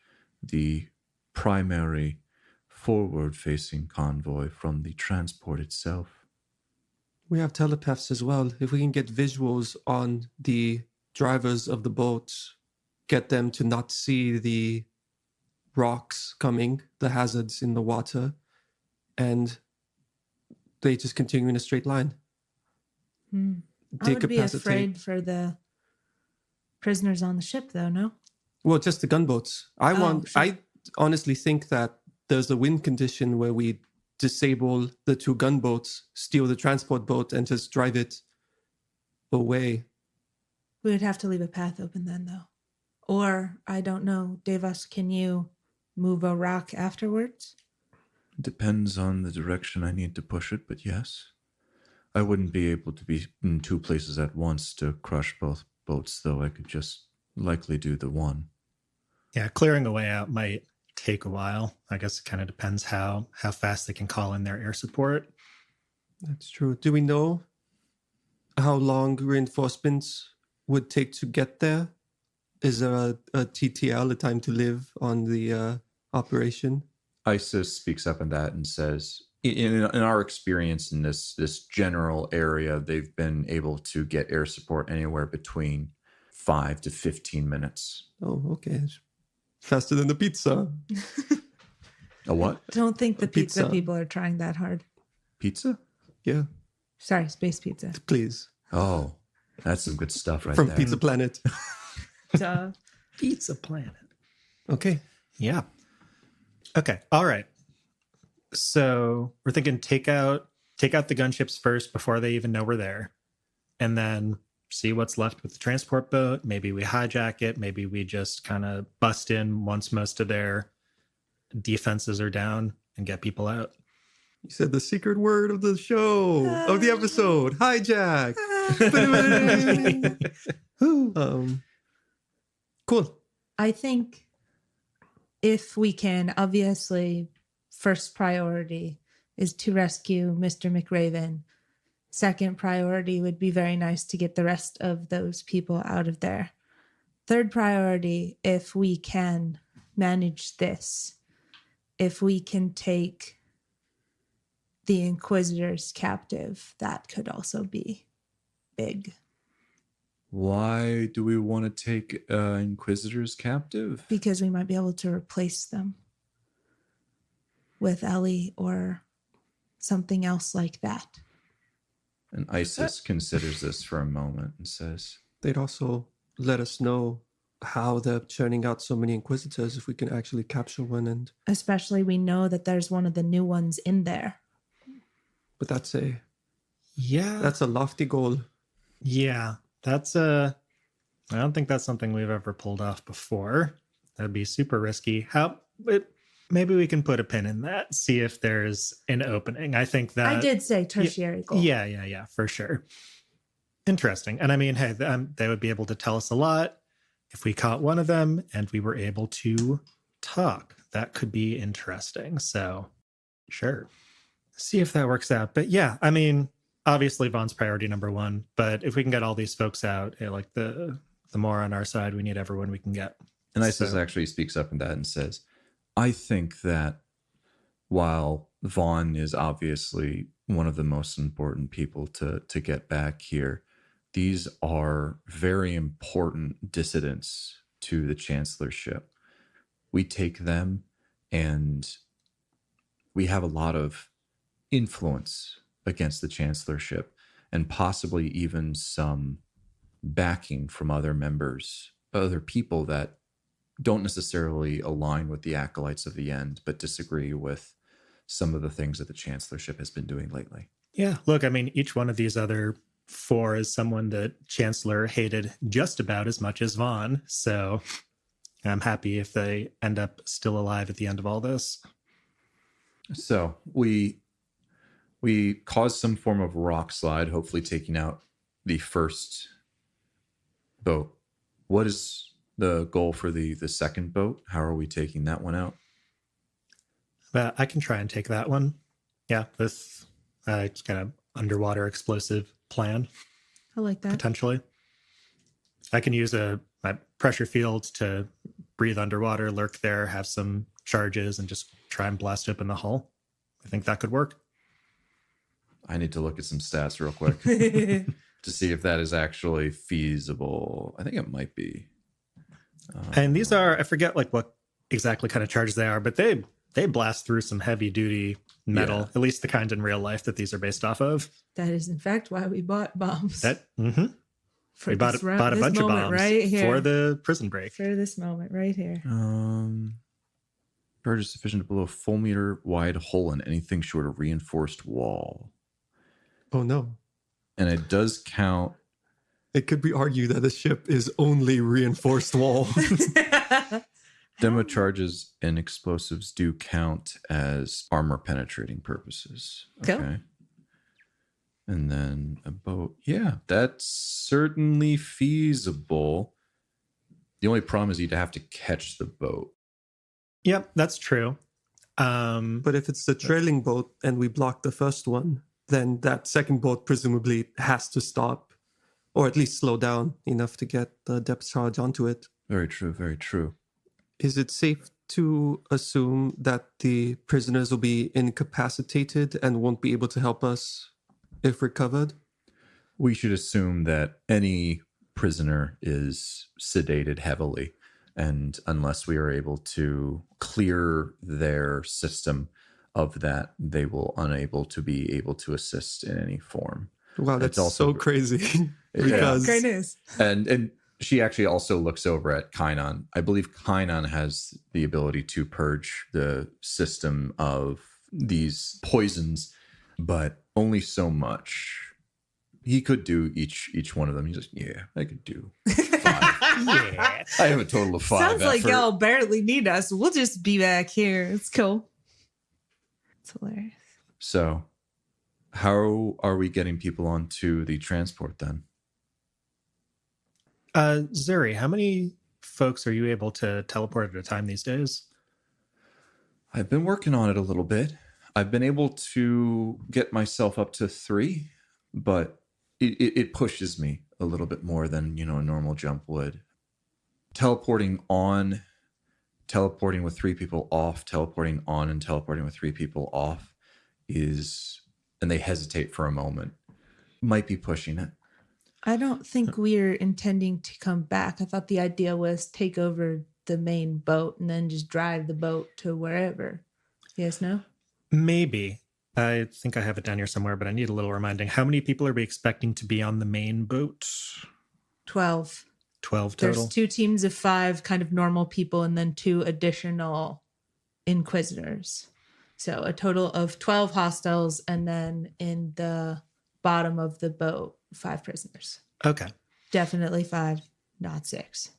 Speaker 2: the primary forward-facing convoy from the transport itself.
Speaker 4: We have telepaths as well. If we can get visuals on the drivers of the boats, get them to not see the rocks coming, the hazards in the water, and they just continue in a straight line.
Speaker 1: I would be afraid for the prisoners on the ship, though, no?
Speaker 4: Well, just the gunboats. I honestly think that there's a wind condition where we disable the 2 gunboats, steal the transport boat, and just drive it away.
Speaker 1: We would have to leave a path open then, though. Or, I don't know, Devas, can you move a rock afterwards?
Speaker 2: Depends on the direction I need to push it, but yes. I wouldn't be able to be in two places at once to crush both boats, though I could just likely do the one.
Speaker 3: Yeah, clearing a way out might take a while. I guess it kind of depends how fast they can call in their air support.
Speaker 4: That's true. Do we know how long reinforcements would take to get there? Is there a TTL, a time to live on the operation?
Speaker 2: Isis speaks up in that and says, in our experience in this general area, they've been able to get air support anywhere between 5 to 15 minutes.
Speaker 4: Oh, okay. Faster than the pizza.
Speaker 2: A what?
Speaker 1: Don't think the pizza
Speaker 4: Pizza.
Speaker 1: people are trying that hard.
Speaker 2: Pizza?
Speaker 4: Yeah,
Speaker 1: Sorry, space pizza.
Speaker 4: please.
Speaker 2: Oh, that's some good stuff right
Speaker 4: From
Speaker 2: there.
Speaker 4: Pizza Planet.
Speaker 1: Duh.
Speaker 3: Pizza Planet.
Speaker 4: Okay.
Speaker 3: Yeah. Okay. All right. So we're thinking take out the gunships first before they even know we're there, and then see what's left with the transport boat. Maybe we hijack it. Maybe we just kind of bust in once most of their defenses are down and get people out.
Speaker 4: You said the secret word of the show, of the episode. Hijack. Cool.
Speaker 1: I think if we can, obviously, first priority is to rescue Mr. McRaven. Second priority would be very nice to get the rest of those people out of there. Third priority, if we can manage this, if we can take the Inquisitors captive, that could also be big.
Speaker 2: Why do we want to take Inquisitors captive?
Speaker 1: Because we might be able to replace them with Ellie or something else like that.
Speaker 2: And Isis considers this for a moment and says,
Speaker 4: They'd also let us know how they're churning out so many Inquisitors if we can actually capture one. And
Speaker 1: Especially we know that there's one of the new ones in there.
Speaker 4: but that's a
Speaker 3: Yeah.
Speaker 4: lofty goal.
Speaker 3: Yeah. I don't think that's something we've ever pulled off before. That'd be super risky. Maybe we can put a pin in that, see if there's an opening. I think that
Speaker 1: I did say tertiary goal.
Speaker 3: Yeah, for sure. Interesting. And I mean, hey, they would be able to tell us a lot if we caught one of them and we were able to talk. That could be interesting. So, sure. See if that works out. But yeah, I mean, obviously Vaughn's priority number one. But if we can get all these folks out, like the more on our side, we need everyone we can get.
Speaker 2: and Isis actually speaks up in that and says, I think that while Vaughn is obviously one of the most important people to get back here, these are very important dissidents to the chancellorship. We take them and we have a lot of influence against the chancellorship and possibly even some backing from other members, other people that don't necessarily align with the acolytes of the end, but disagree with some of the things that the chancellorship has been doing lately.
Speaker 3: Yeah, look, I mean, each one of these other four is someone that Chancellor hated just about as much as Vaughn. So I'm happy if they end up still alive at the end of all this.
Speaker 2: So we caused some form of rock slide, hopefully taking out the first boat. What is the goal for the second boat? How are we taking that one out?
Speaker 3: But I can try and take that one. Yeah, this kind of underwater explosive plan,
Speaker 1: I like that.
Speaker 3: potentially. I can use my pressure field to breathe underwater, lurk there, have some charges, and just try and blast open the hull. I think that could work.
Speaker 2: I need to look at some stats real quick to see if that is actually feasible. I think it might be.
Speaker 3: And these are, I forget like what exactly kind of charges they are, but they blast through some heavy duty metal,
Speaker 2: Yeah.
Speaker 3: at least the kind in real life that these are based off of.
Speaker 1: That is, in fact, why we bought bombs. For
Speaker 3: We bought
Speaker 1: this
Speaker 3: a bunch of
Speaker 1: moment
Speaker 3: bombs
Speaker 1: right here.
Speaker 3: for the prison break.
Speaker 1: For this moment right here.
Speaker 2: Charge is sufficient to blow a full meter wide hole in anything short of reinforced wall.
Speaker 4: Oh no.
Speaker 2: And it does count.
Speaker 4: It could be argued that the ship is only reinforced wall.
Speaker 2: Demo charges and explosives do count as armor penetrating purposes.
Speaker 1: Cool.
Speaker 2: Okay. And then a boat. Yeah, that's certainly feasible. The only problem is you'd have to catch the boat.
Speaker 3: Yep, that's true.
Speaker 4: But if it's the trailing boat and we block the first one, then that second boat presumably has to stop or at least slow down enough to get the depth charge onto it.
Speaker 2: Very true, very true.
Speaker 4: Is it safe to assume that the prisoners will be incapacitated and won't be able to help us if recovered?
Speaker 2: We should assume that any prisoner is sedated heavily, and unless we are able to clear their system of that, they will unable to be able to assist in any form.
Speaker 4: Wow, that's
Speaker 2: It's also
Speaker 4: so crazy.
Speaker 2: Yeah.
Speaker 4: Because
Speaker 1: Great news.
Speaker 2: And she actually also looks over at Kainan. I believe Kainan has the ability to purge the system of these poisons, but only so much. He could do each one of them. He's like, yeah, I could do 5.
Speaker 3: Yeah.
Speaker 2: I have a total of 5.
Speaker 1: Sounds like
Speaker 2: effort.
Speaker 1: y'all barely need us. We'll just be back here. It's cool. It's hilarious.
Speaker 2: So, how are we getting people onto the transport then?
Speaker 3: Zuri, how many folks are you able to teleport at a time these days?
Speaker 2: I've been working on it a little bit. I've been able to get myself up to 3, but it pushes me a little bit more than, a normal jump would. Teleporting on, teleporting with 3 people off, teleporting on and teleporting with 3 people off is, and they hesitate for a moment, might be pushing it.
Speaker 1: I don't think we're intending to come back. I thought the idea was take over the main boat and then just drive the boat to wherever. You guys know?
Speaker 3: Maybe. I think I have it down here somewhere, but I need a little reminding. How many people are we expecting to be on the main boat?
Speaker 1: 12.
Speaker 3: 12 total?
Speaker 1: There's 2 teams of 5 kind of normal people and then 2 additional inquisitors. So a total of 12 hostiles, and then in the bottom of the boat, 5 prisoners.
Speaker 3: Okay.
Speaker 1: Definitely 5, not 6.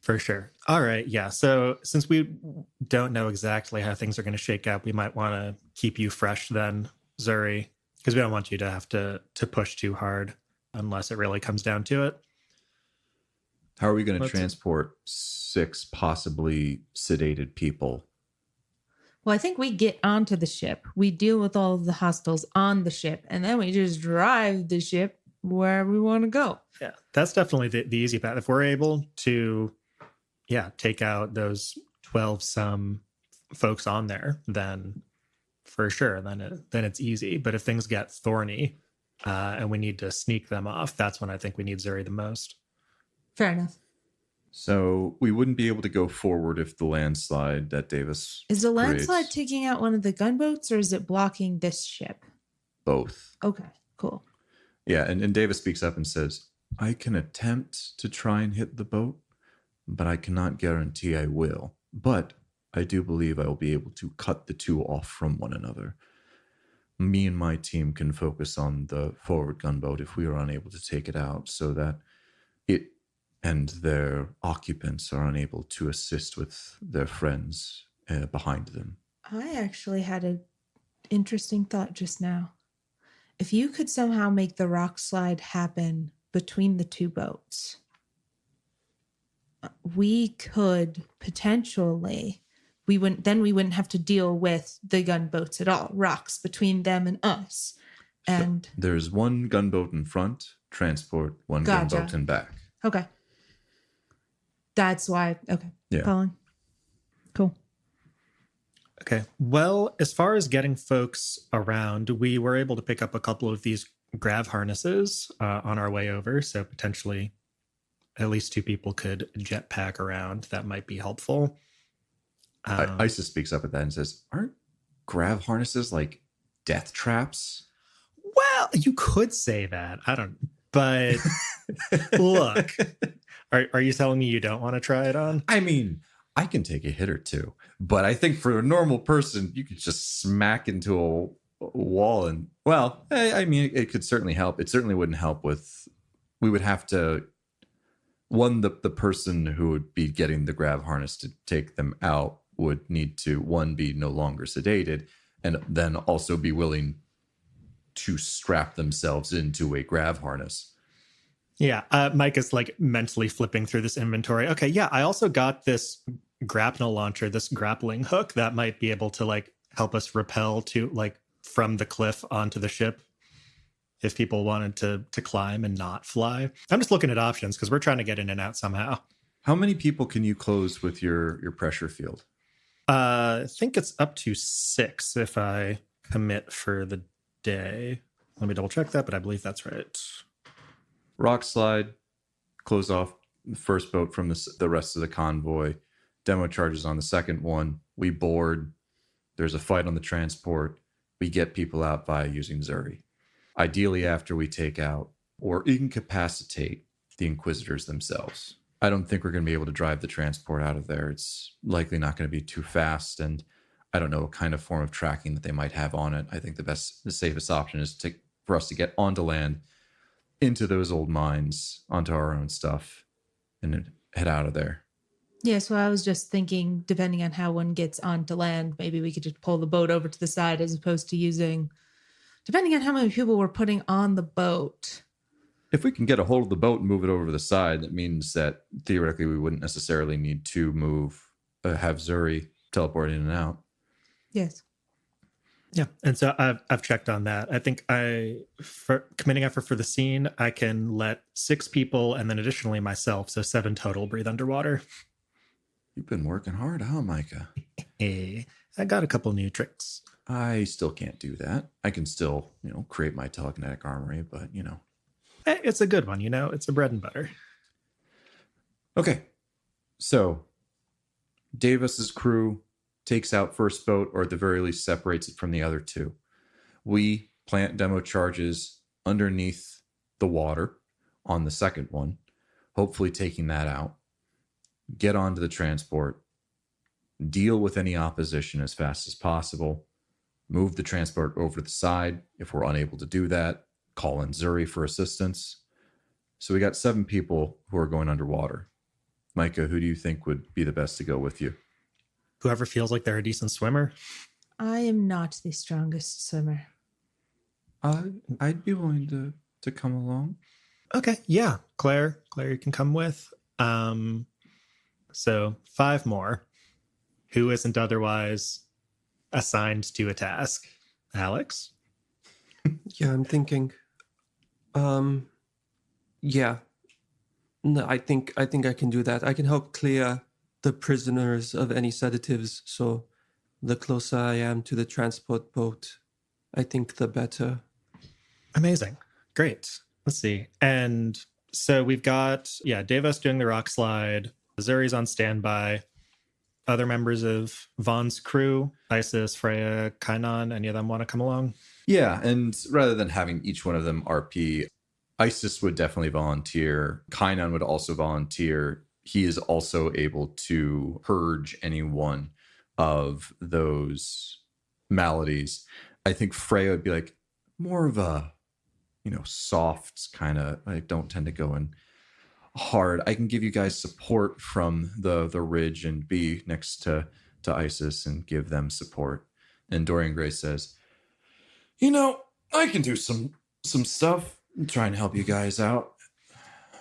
Speaker 3: For sure. All right. Yeah. So since we don't know exactly how things are going to shake out, we might want to keep you fresh then, Zuri, because we don't want you to have to push too hard unless it really comes down to it.
Speaker 2: How are we going to
Speaker 3: Let's-
Speaker 2: transport 6 possibly sedated people?
Speaker 1: Well, I think we get onto the ship. We deal with all of the hostiles on the ship, and then we just drive the ship where we want to go.
Speaker 3: Yeah. That's definitely the easy path. If we're able to, take out those 12 some folks on there, then for sure, then it's easy. But if things get thorny and we need to sneak them off, that's when I think we need Zuri the most.
Speaker 1: Fair enough.
Speaker 2: So we wouldn't be able to go forward if the landslide that Davis
Speaker 1: Is the landslide
Speaker 2: creates-
Speaker 1: taking out one of the gunboats, or is it blocking this ship?
Speaker 2: both.
Speaker 1: Okay, cool.
Speaker 2: Yeah, and Davis speaks up and says, I can attempt to try and hit the boat, but I cannot guarantee I will. But I do believe I will be able to cut the 2 off from one another. Me and my team can focus on the forward gunboat if we are unable to take it out, so that it and their occupants are unable to assist with their friends behind them.
Speaker 1: I actually had an interesting thought just now. If you could somehow make the rock slide happen between the 2 boats, we could potentially, we wouldn't have to deal with the gunboats at all. Rocks between them and us. And
Speaker 2: There's 1 gunboat in front, transport, 1
Speaker 1: Gotcha.
Speaker 2: gunboat in back.
Speaker 1: okay. That's why. Okay.
Speaker 2: Yeah.
Speaker 1: Following. Cool.
Speaker 3: Okay. Well, as far as getting folks around, we were able to pick up a couple of these grav harnesses on our way over. So potentially at least 2 people could jetpack around. That might be helpful.
Speaker 2: Isis speaks up at that and says, aren't grav harnesses like death traps?
Speaker 3: Well, you could say that. I don't, but look, are you telling me you don't want to try it on?
Speaker 2: I mean, I can take a hit or 2, but I think for a normal person, you could just smack into a wall and, well, I mean, it could certainly help. It certainly wouldn't help with, we would have to the person who would be getting the grav harness to take them out would need to, one, be no longer sedated, and then also be willing to strap themselves into a grav harness.
Speaker 3: Yeah, Mike is like mentally flipping through this inventory. Okay, yeah, I also got this grapnel launcher, this grappling hook that might be able to like help us rappel to like from the cliff onto the ship if people wanted to climb and not fly. I'm just looking at options because we're trying to get in and out somehow.
Speaker 2: How many people can you close with your pressure field?
Speaker 3: I think it's up to 6 if I commit for the day. Let me double check that, but I believe that's right.
Speaker 2: Rock slide, close off the first boat from the rest of the convoy. Demo charges on the second one. We board. There's a fight on the transport. We get people out by using Zuri. Ideally, after we take out or incapacitate the Inquisitors themselves. I don't think we're going to be able to drive the transport out of there. It's likely not going to be too fast, and I don't know what kind of form of tracking that they might have on it. I think the safest option is for us to get onto land, into those old mines, onto our own stuff, and then head out of there.
Speaker 1: Yeah, so I was just thinking, depending on how one gets onto land, maybe we could just pull the boat over to the side as opposed to using, depending on how many people we're putting on the boat.
Speaker 2: If we can get a hold of the boat and move it over to the side, that means that theoretically we wouldn't necessarily need to have Zuri teleport in and out.
Speaker 1: Yes.
Speaker 3: Yeah, and so I've checked on that. I think for committing effort for the scene, I can let 6 people and then additionally myself, so 7 total, breathe underwater.
Speaker 2: You've been working hard, huh, Micah?
Speaker 3: Hey, I got a couple new tricks.
Speaker 2: I still can't do that. I can still, create my telekinetic armory, but
Speaker 3: It's a good one, it's a bread and butter.
Speaker 2: Okay, so Davis's crew takes out first boat, or at the very least separates it from the other 2. We plant demo charges underneath the water on the second one, hopefully taking that out. Get onto the transport, deal with any opposition as fast as possible, move the transport over to the side. If we're unable to do that, call in Zuri for assistance. So we got 7 people who are going underwater. Micah, who do you think would be the best to go with you?
Speaker 3: Whoever feels like they're a decent swimmer.
Speaker 1: I am not the strongest swimmer.
Speaker 2: I'd be willing to come along.
Speaker 3: Okay, yeah. Claire, you can come with. So 5 more. Who isn't otherwise assigned to a task? Alex?
Speaker 4: Yeah, I'm thinking. Yeah. No, I think I can do that. I can help clear the prisoners of any sedatives, so the closer I am to the transport boat, I think the better.
Speaker 3: Amazing. Great. Let's see. And so we've got, Davos doing the rock slide. Zuri's on standby. Other members of Vaughn's crew, Isis, Freya, Kainan, any of them want to come along?
Speaker 2: Yeah, and rather than having each one of them RP, Isis would definitely volunteer. Kainan would also volunteer. He is also able to purge any one of those maladies. I think Freya would be like more of a, soft kind of, I don't tend to go in hard. I can give you guys support from the ridge and be next to Isis and give them support. And Dorian Gray says, I can do some stuff and try and help you guys out.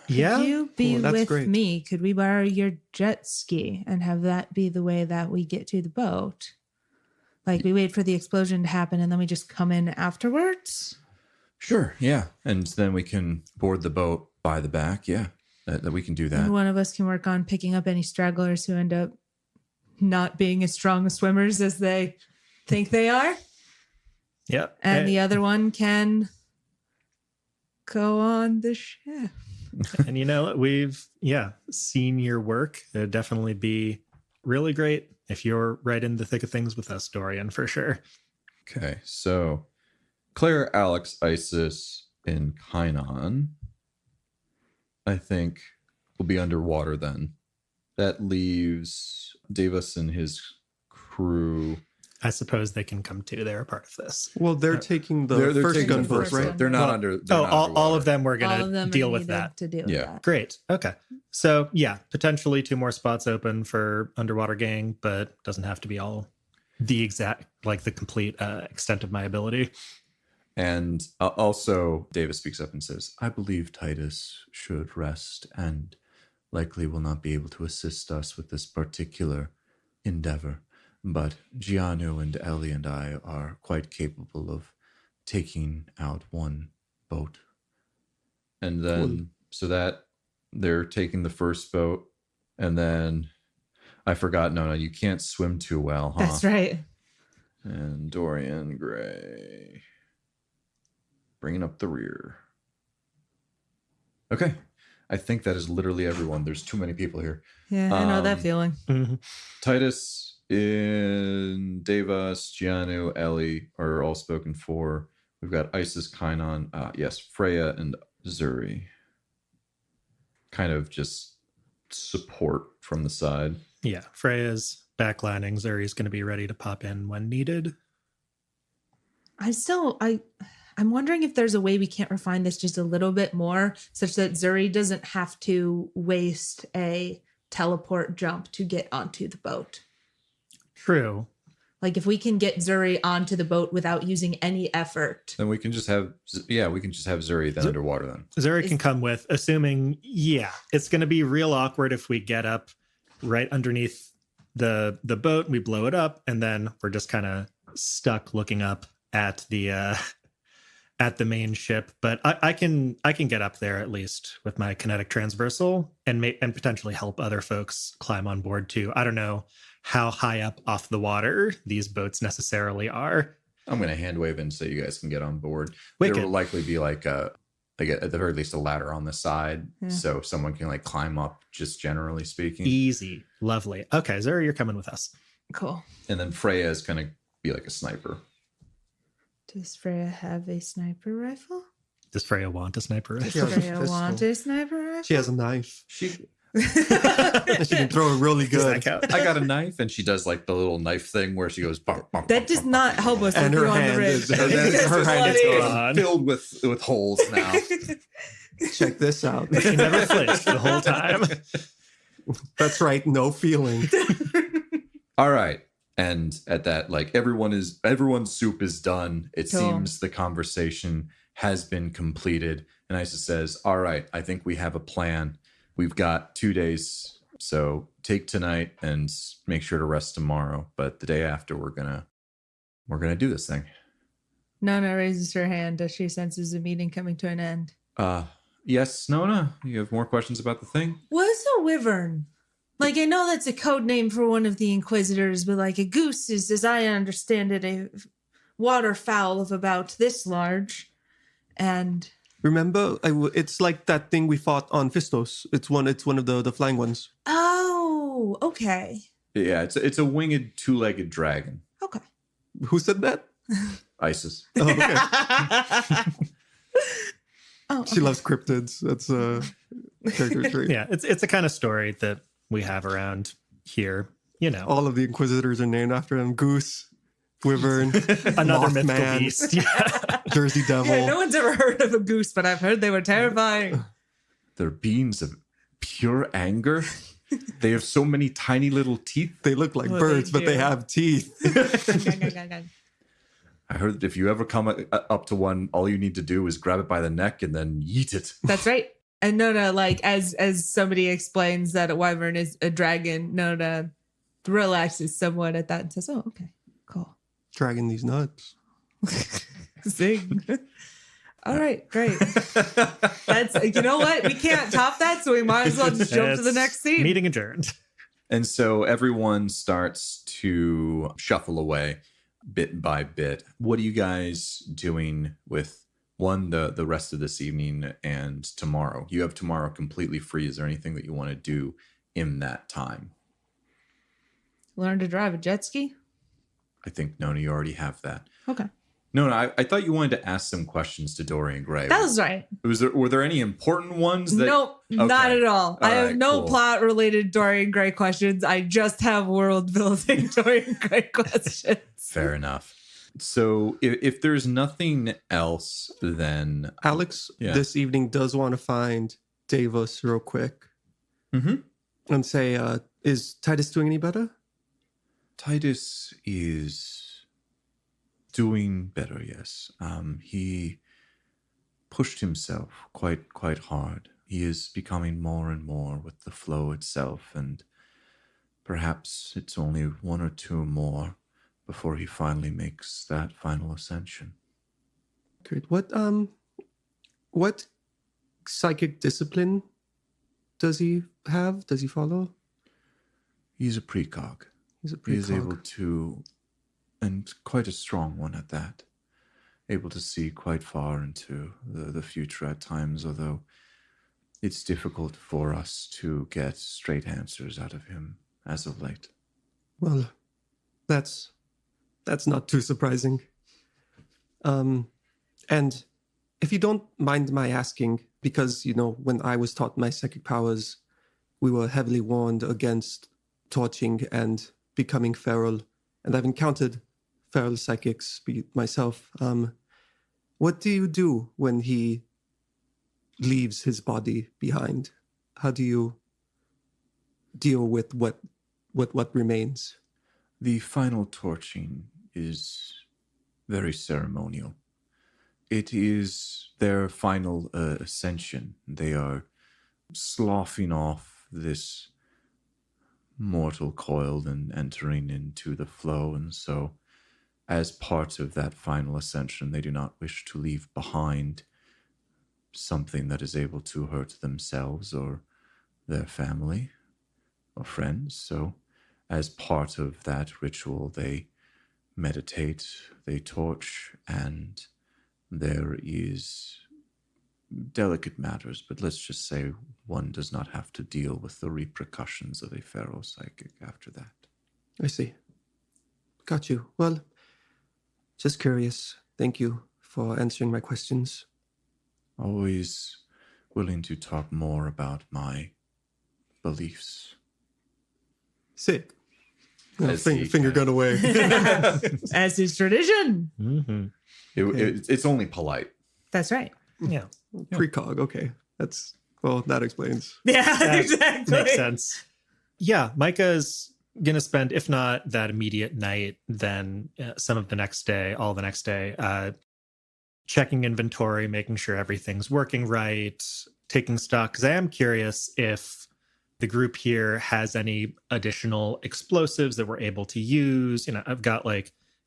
Speaker 3: Yeah.
Speaker 1: Could you be
Speaker 4: that's
Speaker 1: with
Speaker 4: great.
Speaker 1: me? Could we borrow your jet ski and have that be the way that we get to the boat? Like we wait for the explosion to happen and then we just come in afterwards?
Speaker 2: Sure, yeah. And then we can board the boat by the back. Yeah, that we can do that.
Speaker 1: And one of us can work on picking up any stragglers who end up not being as strong as swimmers as they think they are.
Speaker 3: Yep.
Speaker 1: And the other one can go on the ship.
Speaker 3: And we've seen your work. It'd definitely be really great if you're right in the thick of things with us, Dorian, for sure.
Speaker 2: Okay, so Claire, Alex, Isis, and Kainan, I think, will be underwater then. That leaves Davis and his crew.
Speaker 3: I suppose they can come too. They're a part of this.
Speaker 4: Well, they're taking the
Speaker 2: They're
Speaker 4: first
Speaker 2: taking the
Speaker 4: gunboat,
Speaker 2: first
Speaker 4: right?
Speaker 2: boat. They're not under. They're not
Speaker 3: all
Speaker 2: underwater.
Speaker 3: of them were
Speaker 1: All of
Speaker 3: going
Speaker 1: them
Speaker 3: to deal
Speaker 1: are
Speaker 3: with
Speaker 1: needed
Speaker 3: that.
Speaker 1: to deal with
Speaker 2: Yeah.
Speaker 1: that.
Speaker 3: Great. Okay. So yeah, potentially 2 more spots open for underwater gang, but doesn't have to be all the exact, like the complete extent of my ability.
Speaker 2: And also, Davis speaks up and says, I believe Titus should rest and likely will not be able to assist us with this particular endeavor. But Gianno and Ellie and I are quite capable of taking out one boat. And then, so that they're taking the first boat. And then, I forgot, Nona, you can't swim too well, huh?
Speaker 1: That's right.
Speaker 2: And Dorian Gray. Bringing up the rear. Okay. I think that is literally everyone. There's too many people here.
Speaker 1: Yeah, I know that feeling.
Speaker 2: Titus, in Devas, Giannu, Ellie are all spoken for. We've got Isis, Kainon, yes, Freya, and Zuri. Kind of just support from the side.
Speaker 3: Yeah, Freya's backlining. Zuri's going to be ready to pop in when needed.
Speaker 1: I'm wondering if there's a way we can't refine this just a little bit more, such that Zuri doesn't have to waste a teleport jump to get onto the boat.
Speaker 3: True.
Speaker 1: Like if we can get Zuri onto the boat without using any effort.
Speaker 2: Then we can just have, Zuri then underwater then.
Speaker 3: Zuri can come with, assuming, it's going to be real awkward if we get up right underneath the boat, we blow it up, and then we're just kind of stuck looking up at the main ship. But I can get up there at least with my kinetic transversal and potentially help other folks climb on board too. I don't know how high up off the water these boats necessarily are.
Speaker 2: I'm going to hand wave in so you guys can get on board.
Speaker 3: Wicked.
Speaker 2: There will likely be like at the very least a ladder on the side, so someone can like climb up. Just generally speaking,
Speaker 3: Easy, lovely. Okay, Zuri, you're coming with us.
Speaker 1: Cool.
Speaker 2: and then Freya is going to be like a sniper.
Speaker 1: Does Freya have a sniper rifle?
Speaker 3: Does Freya want a sniper rifle?
Speaker 1: Does
Speaker 4: has a
Speaker 1: Freya
Speaker 4: pistol.
Speaker 1: want a sniper rifle?
Speaker 4: She has a knife.
Speaker 2: She
Speaker 4: She can throw it really
Speaker 3: Does that
Speaker 4: good.
Speaker 3: count?
Speaker 2: I got a knife, and she does like the little knife thing where she goes. Bum, bum,
Speaker 1: That
Speaker 2: bum,
Speaker 1: does
Speaker 2: bum,
Speaker 1: not
Speaker 2: bum,
Speaker 1: help
Speaker 2: bum,
Speaker 1: us
Speaker 2: bum.
Speaker 4: And
Speaker 1: with
Speaker 4: her
Speaker 1: you on the
Speaker 4: hand
Speaker 1: ridge.
Speaker 4: is- and then
Speaker 1: That's
Speaker 4: her hand is
Speaker 1: bloody.
Speaker 3: gone.
Speaker 2: Filled with holes now.
Speaker 4: Check this out.
Speaker 3: She never flinched the whole time.
Speaker 4: That's right. No feeling.
Speaker 2: All right. And at that, like everyone's soup is done. It
Speaker 1: Cool.
Speaker 2: seems the conversation has been completed. And Isis says, all right, I think we have a plan. We've got 2 days. So take tonight and make sure to rest tomorrow. But the day after, we're gonna do this thing.
Speaker 1: Nona raises her hand as she senses the meeting coming to an end.
Speaker 2: Yes, Nona, you have more questions about the thing?
Speaker 1: What's a wyvern? Like, I know that's a code name for one of the Inquisitors, but like a goose is, as I understand it, a waterfowl of about this large. And
Speaker 4: Remember, it's like that thing we fought on Fistos. It's one of the flying ones.
Speaker 1: oh, okay.
Speaker 2: Yeah, it's a winged two-legged dragon.
Speaker 1: Okay.
Speaker 4: Who said that?
Speaker 2: Isis.
Speaker 4: Oh, okay.
Speaker 1: Oh,
Speaker 4: She loves cryptids. That's a character trait.
Speaker 3: Yeah, it's a kind of story that we have around here. You know,
Speaker 4: All of the Inquisitors are named after him. Goose, Wyvern,
Speaker 3: another
Speaker 4: Mothman,
Speaker 3: mythical beast. Yeah.
Speaker 4: Jersey Devil.
Speaker 1: Yeah, no one's ever heard of a goose, but I've heard they were terrifying.
Speaker 2: They're beings of pure anger. They have so many tiny little teeth.
Speaker 4: They look like
Speaker 1: Well,
Speaker 4: birds,
Speaker 1: they
Speaker 4: but they
Speaker 1: do.
Speaker 4: have teeth.
Speaker 2: I heard that if you ever come up to one, all you need to do is grab it by the neck and then yeet it.
Speaker 1: That's right. And Nona, like as somebody explains that a wyvern is a dragon, Nona relaxes somewhat at that and says, "Oh, okay, cool."
Speaker 4: Dragging these nuts.
Speaker 1: Zing. All right, great. That's you know what? We can't top that, so we might as well just jump to the
Speaker 3: It's
Speaker 1: next scene.
Speaker 3: Meeting adjourned.
Speaker 2: And so everyone starts to shuffle away bit by bit. What are you guys doing with the rest of this evening and tomorrow? You have tomorrow completely free. Is there anything that you want to do in that time?
Speaker 1: Learn to drive a jet ski.
Speaker 2: I think, Nona, you already have that.
Speaker 1: Okay,
Speaker 2: Nona, I thought you wanted to ask some questions to Dorian Gray.
Speaker 1: that was right.
Speaker 2: Were there any important ones?
Speaker 1: Nope, not
Speaker 2: Okay.
Speaker 1: at all. I have
Speaker 2: right,
Speaker 1: no
Speaker 2: cool.
Speaker 1: plot-related Dorian Gray questions. I just have world-building Dorian Gray questions.
Speaker 2: Fair enough. So if there's nothing else, then
Speaker 4: Alex
Speaker 2: Yeah.
Speaker 4: this evening does want to find Davos real quick and say, is Titus doing any better?
Speaker 2: Titus is doing better, yes. He pushed himself quite hard. He is becoming more and more with the flow itself, and perhaps it's only one or two more before he finally makes that final ascension.
Speaker 4: Great. What psychic discipline does he have? Does he follow?
Speaker 2: He's a precog.
Speaker 4: He's a
Speaker 2: He is
Speaker 4: precog.
Speaker 2: able to, and quite a strong one at that, able to see quite far into the future at times, although it's difficult for us to get straight answers out of him as of late.
Speaker 4: Well, that's not too surprising. And if you don't mind my asking, because, when I was taught my psychic powers, we were heavily warned against torching and becoming feral. And I've encountered feral psychics myself. What do you do when he leaves his body behind? How do you deal with what remains?
Speaker 2: The final torching is very ceremonial. It is their final ascension. They are sloughing off this mortal coil and entering into the flow, and so as part of that final ascension, they do not wish to leave behind something that is able to hurt themselves or their family or friends. So as part of that ritual, they meditate, they torch, and there is delicate matters, but let's just say one does not have to deal with the repercussions of a feral psychic after that.
Speaker 4: I see. Got you. Well, just curious. Thank you for answering my questions.
Speaker 2: Always willing to talk more about my beliefs.
Speaker 4: Sick.
Speaker 2: As he
Speaker 4: Finger gun away.
Speaker 1: As is tradition.
Speaker 3: Mm-hmm.
Speaker 2: It's only polite.
Speaker 1: That's right.
Speaker 3: Yeah.
Speaker 4: Precog. Okay. That explains.
Speaker 1: Yeah,
Speaker 3: That
Speaker 1: exactly.
Speaker 3: Makes sense. Yeah, Micah's going to spend, if not that immediate night, then some of the next day, all the next day, checking inventory, making sure everything's working right, taking stock. Because I am curious if the group here has any additional explosives that we're able to use. I've got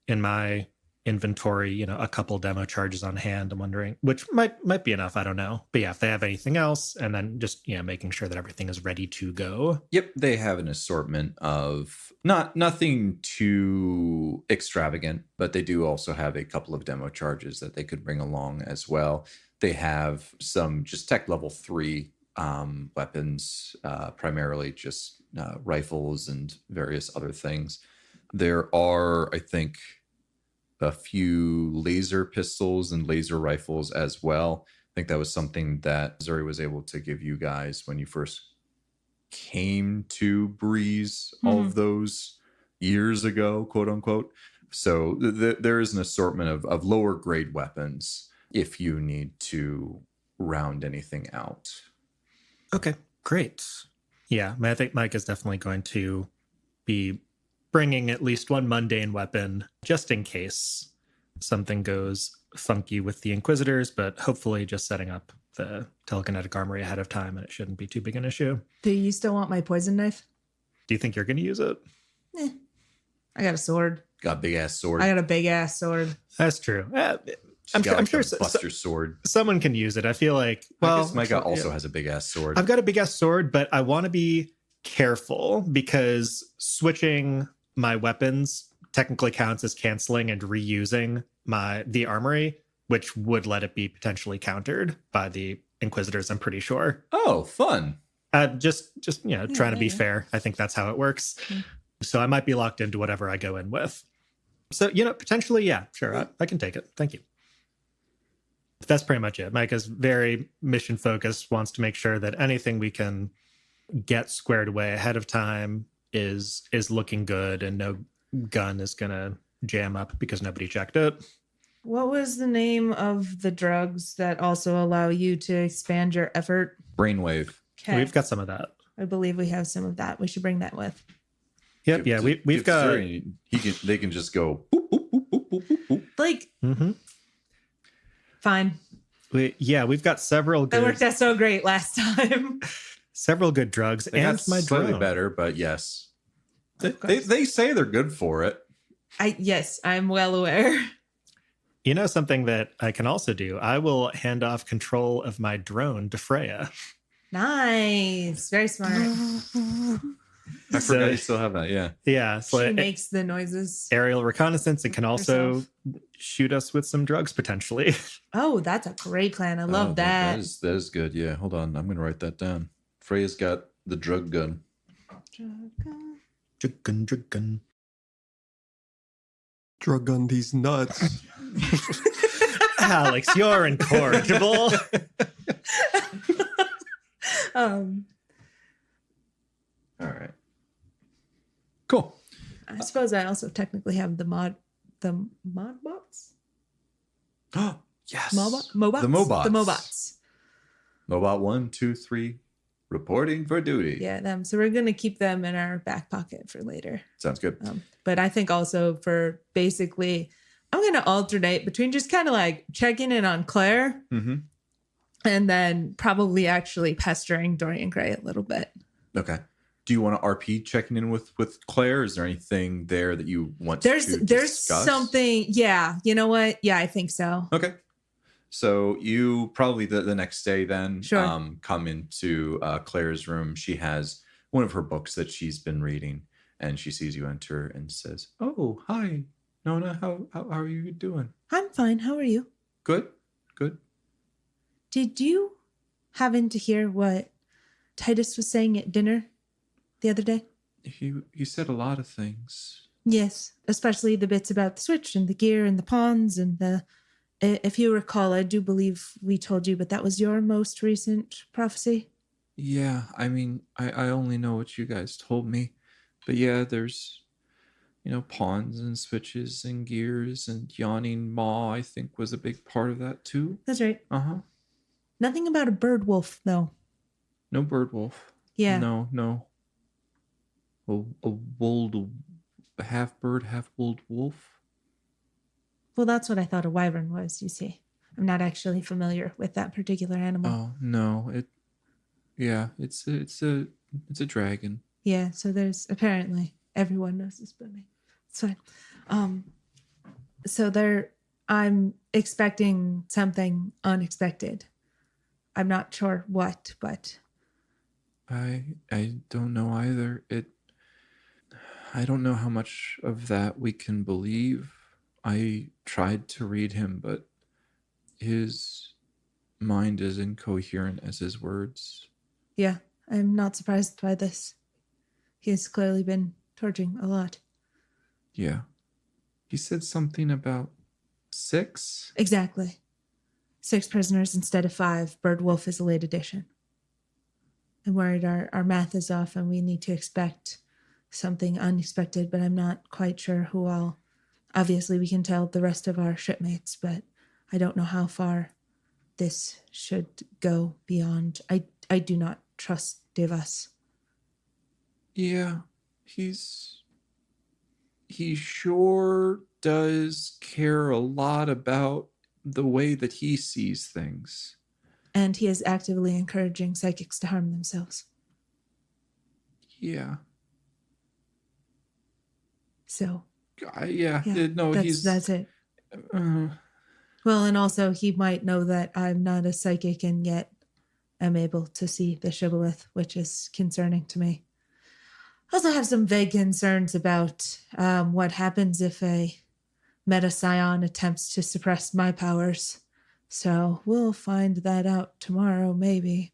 Speaker 3: in my inventory, a couple demo charges on hand. I'm wondering, which might be enough. I don't know. But yeah, if they have anything else, and then just, making sure that everything is ready to go.
Speaker 2: Yep, they have an assortment of nothing too extravagant, but they do also have a couple of demo charges that they could bring along as well. They have some just tech level 3 weapons, primarily just rifles and various other things. There are, I think, a few laser pistols and laser rifles as well. I think that was something that Zuri was able to give you guys when you first came to Breeze all of those years ago, quote unquote. So there is an assortment of lower grade weapons if you need to round anything out.
Speaker 3: Okay, great. Yeah, I think Mike is definitely going to be bringing at least one mundane weapon just in case something goes funky with the Inquisitors, but hopefully just setting up the telekinetic armory ahead of time and it shouldn't be too big an issue.
Speaker 1: Do you still want my poison knife?
Speaker 3: Do you think you're going to use it?
Speaker 1: I got a sword.
Speaker 2: Got a big ass sword.
Speaker 1: I got a big ass sword.
Speaker 3: That's true.
Speaker 2: She's got,
Speaker 3: I'm sure
Speaker 2: Buster sword.
Speaker 3: someone can use it. I feel like,
Speaker 2: I guess Micah also has a big ass sword.
Speaker 3: I've got a big ass sword, but I want to be careful because switching my weapons technically counts as canceling and reusing the armory, which would let it be potentially countered by the Inquisitors, I'm pretty sure.
Speaker 2: Oh, fun.
Speaker 3: Just trying to be fair. I think that's how it works. So I might be locked into whatever I go in with. So, potentially, yeah, sure. I can take it. Thank you. That's pretty much it. Micah's very mission focused, wants to make sure that anything we can get squared away ahead of time is looking good and no gun is going to jam up because nobody checked it.
Speaker 1: What was the name of the drugs that also allow you to expand your effort?
Speaker 2: Brainwave.
Speaker 1: Okay.
Speaker 3: We've got some of that.
Speaker 1: I believe we have some of that. We should bring that with.
Speaker 3: Yep. Yeah. We've got.
Speaker 2: Zuri, they can just go. Boop, boop, boop, boop, boop, boop, boop.
Speaker 1: Like, fine.
Speaker 3: We've got several
Speaker 1: That
Speaker 3: good.
Speaker 1: worked out so great last time.
Speaker 3: Several good drugs
Speaker 2: They
Speaker 3: and
Speaker 2: got
Speaker 3: my
Speaker 2: slightly
Speaker 3: drone.
Speaker 2: better, but yes, they say they're good for it.
Speaker 1: Yes, I'm well aware.
Speaker 3: You know something that I can also do? I will hand off control of my drone to Freya.
Speaker 1: Nice. Very smart.
Speaker 2: I forgot you still have that. Yeah.
Speaker 3: Yeah. So
Speaker 1: She makes the noises.
Speaker 3: aerial reconnaissance and can also
Speaker 1: Herself.
Speaker 3: shoot us with some drugs potentially.
Speaker 1: Oh, that's a great plan. I love that.
Speaker 2: That is good. Yeah. Hold on. I'm going to write that down. Freya's got the drug gun.
Speaker 3: Drug
Speaker 4: Drug gun these nuts.
Speaker 3: Alex, you're incorrigible.
Speaker 2: All right. Cool.
Speaker 1: I suppose I also technically have the mod bots.
Speaker 2: Oh, yes.
Speaker 1: Mobots?
Speaker 2: The Mobots.
Speaker 1: The Mobots.
Speaker 2: Mobot 1, 2, 3, reporting for duty.
Speaker 1: Yeah, them. So we're going to keep them in our back pocket for later.
Speaker 2: Sounds good.
Speaker 1: But I think also for basically, I'm going to alternate between just kind of like checking in on Claire and then probably actually pestering Dorian Gray a little bit.
Speaker 2: Okay. Do you want to RP checking in with Claire? Is there anything there that you want to
Speaker 1: There's
Speaker 2: discuss?
Speaker 1: something. Yeah. You know what? Yeah, I think so.
Speaker 2: Okay. So you probably the next day then
Speaker 1: Sure.
Speaker 2: come into Claire's room. She has one of her books that she's been reading, and she sees you enter and says, "Oh, hi, Nona. How are you doing?
Speaker 1: I'm fine. How are you?
Speaker 2: Good, good."
Speaker 1: Did you happen to hear what Titus was saying at dinner the other day?
Speaker 2: He said a lot of things.
Speaker 1: Yes, especially the bits about the switch and the gear and the pawns and the... If you recall, I do believe we told you, but that was your most recent prophecy.
Speaker 2: Yeah, I mean, I only know what you guys told me. But yeah, there's, pawns and switches and gears, and Yawning Maw, I think, was a big part of that too.
Speaker 1: That's right.
Speaker 2: Uh-huh.
Speaker 1: Nothing about a bird wolf, though.
Speaker 2: No bird wolf.
Speaker 1: Yeah.
Speaker 2: No. A half bird, half wooled wolf.
Speaker 1: Well, that's what I thought a wyvern was, you see. I'm not actually familiar with that particular animal.
Speaker 2: Oh, no. It's a dragon.
Speaker 1: Yeah, so there's apparently everyone knows this but me. It's fine. I'm expecting something unexpected. I'm not sure what, but
Speaker 2: I don't know either. I don't know how much of that we can believe. I tried to read him, but his mind is incoherent as his words.
Speaker 1: yeah, I'm not surprised by this. He has clearly been torturing a lot.
Speaker 2: Yeah. He said something about 6?
Speaker 1: Exactly. 6 prisoners instead of 5. Bird Wolf is a late addition. I'm worried our math is off and we need to expect something unexpected, but I'm not quite sure who all. Obviously, we can tell the rest of our shipmates, but I don't know how far this should go beyond. I do not trust Devas.
Speaker 2: Yeah, he sure does care a lot about the way that he sees things.
Speaker 1: And he is actively encouraging psychics to harm themselves.
Speaker 2: Yeah.
Speaker 1: So,
Speaker 2: that's
Speaker 1: it. Well, and also he might know that I'm not a psychic and yet am able to see the shibboleth, which is concerning to me. I also have some vague concerns about what happens if a meta scion attempts to suppress my powers. So we'll find that out tomorrow, maybe.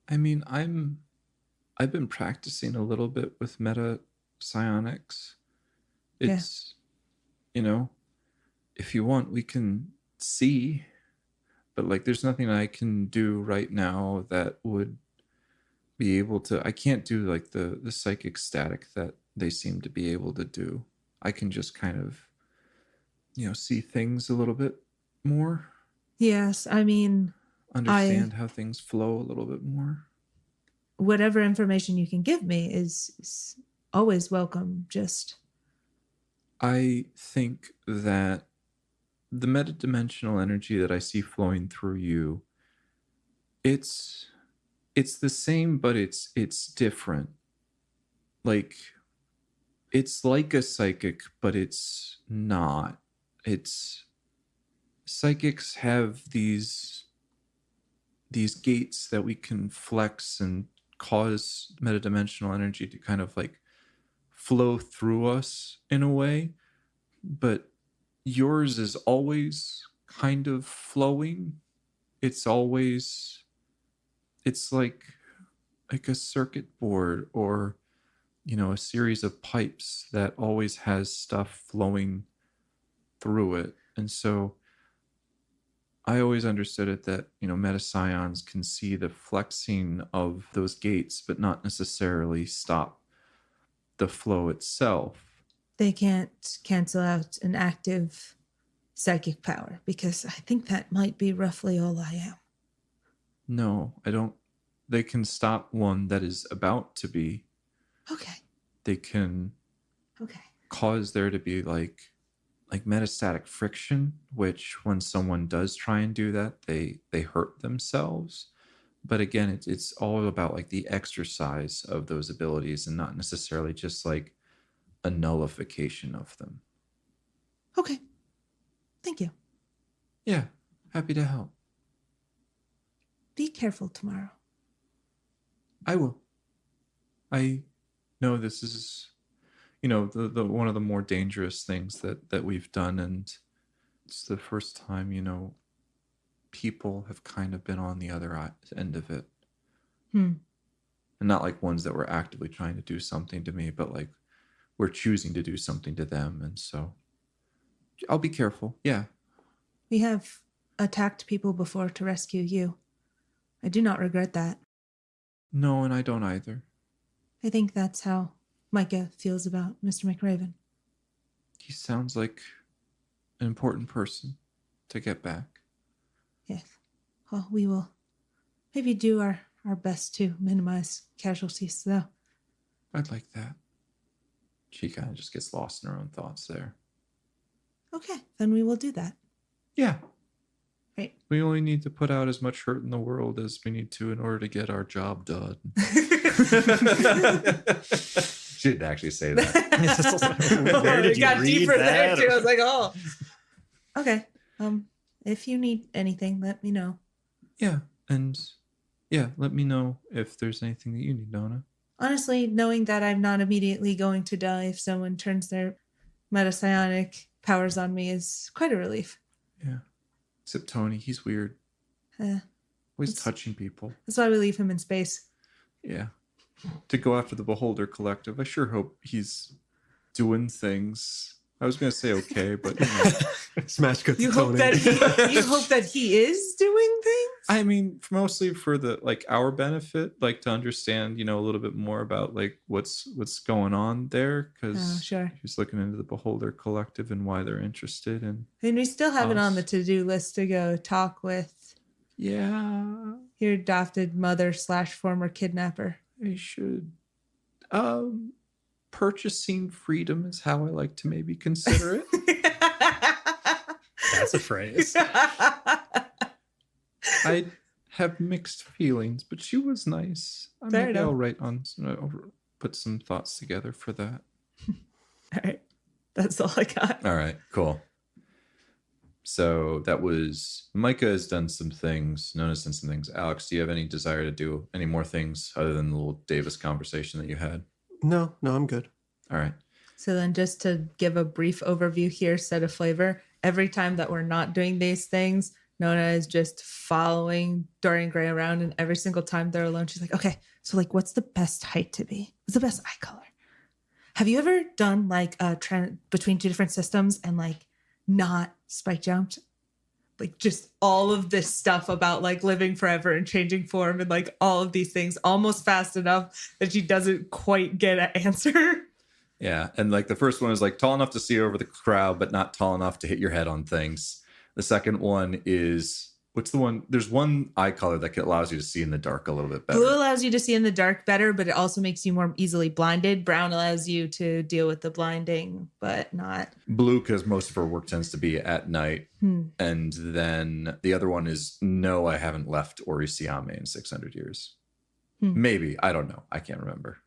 Speaker 2: I mean, I've been practicing a little bit with meta psionics. It's, if you want, we can see, but like, there's nothing I can do right now that would be able to. I can't do like the psychic static that they seem to be able to do.
Speaker 5: I can just kind of, see things a little bit more,
Speaker 1: Yes, I mean,
Speaker 5: understand how things flow a little bit more.
Speaker 1: whatever information you can give me is always welcome. Just
Speaker 5: I think that the metadimensional energy that I see flowing through you, it's the same, but it's different. Like, it's like a psychic, but it's not. Psychics have these gates that we can flex and cause metadimensional energy to kind of like flow through us in a way, but yours is always kind of flowing. It's like a circuit board, or a series of pipes that always has stuff flowing through it. And so I always understood it that, metascions can see the flexing of those gates, but not necessarily stop the flow itself.
Speaker 1: they can't cancel out an active psychic power, because I think that might be roughly all I am.
Speaker 5: No, I don't. They can stop one that is about to be.
Speaker 1: Okay.
Speaker 5: They can
Speaker 1: Okay.
Speaker 5: cause there to be like metastatic friction, which when someone does try and do that, they hurt themselves. But again, it's all about like the exercise of those abilities, and not necessarily just like a nullification of them.
Speaker 1: Okay. Thank you.
Speaker 5: Yeah, happy to help.
Speaker 1: Be careful tomorrow.
Speaker 5: I will. I know this is, the one of the more dangerous things that we've done, and it's the first time, people have kind of been on the other end of it. And not like ones that were actively trying to do something to me, but like we're choosing to do something to them. And so I'll be careful. Yeah.
Speaker 1: We have attacked people before to rescue you. I do not regret that.
Speaker 5: No, and I don't either.
Speaker 1: I think that's how Micah feels about Mr. McRaven.
Speaker 5: He sounds like an important person to get back.
Speaker 1: Yes. Well, we will maybe do our best to minimize casualties, though.
Speaker 5: I'd like that. She kind of just gets lost in her own thoughts there.
Speaker 1: Okay, then we will do that.
Speaker 5: Yeah.
Speaker 1: Right.
Speaker 5: We only need to put out as much hurt in the world as we need to in order to get our job done.
Speaker 2: She didn't actually say that.
Speaker 3: Where did
Speaker 1: It
Speaker 3: you
Speaker 1: got
Speaker 3: read
Speaker 1: deeper there
Speaker 3: that?
Speaker 1: too. I was like, oh. Okay. If you need anything, let me know.
Speaker 5: Yeah. And yeah, let me know if there's anything that you need, Donna.
Speaker 1: Honestly, knowing that I'm not immediately going to die if someone turns their metapsionic powers on me is quite a relief.
Speaker 5: Yeah. Except Tony, he's weird. Always touching people.
Speaker 1: That's why we leave him in space.
Speaker 5: Yeah. To go after the Beholder Collective. I sure hope he's doing things. I was going to say okay, but
Speaker 4: Smash cut
Speaker 1: You
Speaker 4: to
Speaker 1: hope
Speaker 4: Tony.
Speaker 1: you hope that he is doing things?
Speaker 5: I mean, mostly for the our benefit, like to understand, a little bit more about like what's going on there, because
Speaker 1: sure.
Speaker 5: he's looking into the Beholder Collective and why they're interested in.
Speaker 1: I mean, we still have it on
Speaker 5: Us.
Speaker 1: the to-do list to go talk with
Speaker 5: Yeah,
Speaker 1: your adopted mother / former kidnapper.
Speaker 5: I should. Purchasing freedom is how I like to maybe consider it.
Speaker 3: That's a phrase.
Speaker 5: I have mixed feelings, but she was nice.
Speaker 1: Fair
Speaker 5: Maybe
Speaker 1: enough.
Speaker 5: I'll put some thoughts together for that.
Speaker 1: All right. That's all I got.
Speaker 2: All right, cool. So that was Micah has done some things. Nona's done some things. Alex, do you have any desire to do any more things other than the little Davis conversation that you had?
Speaker 4: No, I'm good.
Speaker 2: All right.
Speaker 1: So then just to give a brief overview here, set a flavor. Every time that we're not doing these things, Nona is just following Dorian Gray around, and every single time they're alone, she's like, okay, so like what's the best height to be? What's the best eye color? Have you ever done like a between two different systems and like not spike jumped? Like just all of this stuff about like living forever and changing form and like all of these things almost fast enough that she doesn't quite get an answer.
Speaker 2: Yeah. And like the first one is like tall enough to see over the crowd, but not tall enough to hit your head on things. The second one is, what's the one? There's one eye color that allows you to see in the dark a little bit better.
Speaker 1: Blue allows you to see in the dark better, but it also makes you more easily blinded. Brown allows you to deal with the blinding, but not.
Speaker 2: Blue, because most of her work tends to be at night. And then the other one is, no, I haven't left Orisiame in 600 years. Maybe. I don't know. I can't remember.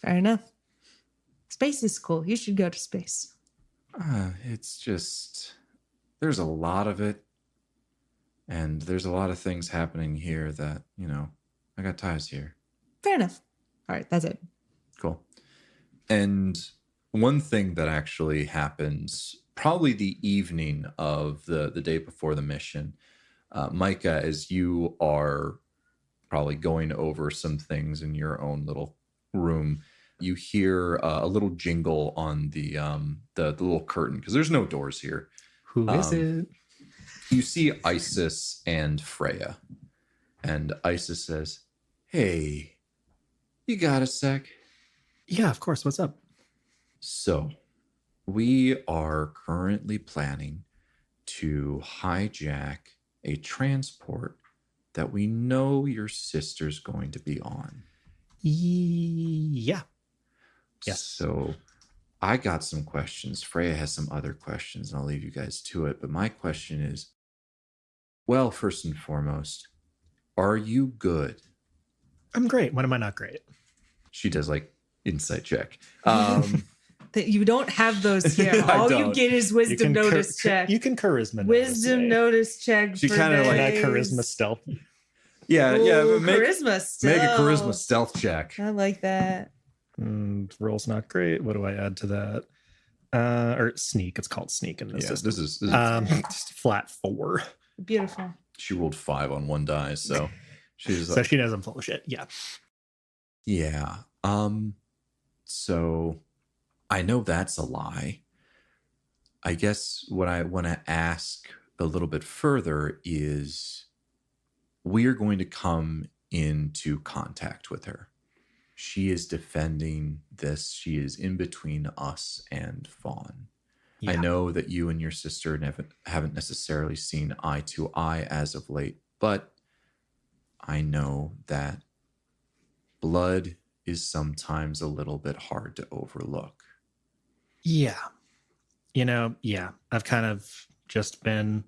Speaker 1: Fair enough. Space is cool. You should go to space.
Speaker 2: It's just, there's a lot of it. And there's a lot of things happening here that, you know, I got ties here.
Speaker 1: Fair enough. All right, that's it.
Speaker 2: Cool. And one thing that actually happens probably the evening of the day before the mission, Micah, as you are probably going over some things in your own little room, you hear a little jingle on the little curtain, because there's no doors here.
Speaker 3: Who is it?
Speaker 2: You see Isis and Freya. And Isis says, "Hey, you got a sec?"
Speaker 3: Yeah, of course. What's up?
Speaker 2: So, we are currently planning to hijack a transport that we know your sister's going to be on.
Speaker 3: Yeah. Yes.
Speaker 2: So, I got some questions. Freya has some other questions, and I'll leave you guys to it. But my question is, well, first and foremost, are you good?
Speaker 3: I'm great. When am I not great?
Speaker 2: She does like insight check.
Speaker 1: That you don't have those here.
Speaker 2: I
Speaker 1: All you
Speaker 2: don't.
Speaker 1: get is wisdom notice check.
Speaker 3: You can charisma.
Speaker 1: Wisdom notice check.
Speaker 2: She
Speaker 1: for
Speaker 2: kinda like-
Speaker 3: Not
Speaker 1: days.
Speaker 3: charisma stealth.
Speaker 2: Yeah,
Speaker 1: Ooh,
Speaker 2: make
Speaker 1: charisma stealth.
Speaker 2: a charisma stealth check.
Speaker 1: I like that.
Speaker 3: Roll's not great. What do I add to that? Or sneak. It's called sneak in this
Speaker 2: Yeah,
Speaker 3: system.
Speaker 2: this is
Speaker 3: Just flat 4.
Speaker 1: Beautiful.
Speaker 2: she rolled 5 on one die, so she's
Speaker 3: So
Speaker 2: like,
Speaker 3: she knows I'm full of shit. Yeah.
Speaker 2: yeah. So I know that's a lie. I guess what I want to ask a little bit further is, we are going to come into contact with her. She is defending this. She is in between us and Vaughn. I
Speaker 3: Yeah.
Speaker 2: know that you and your sister haven't necessarily seen eye to eye as of late, but I know that blood is sometimes a little bit hard to overlook.
Speaker 3: Yeah. Yeah. I've kind of just been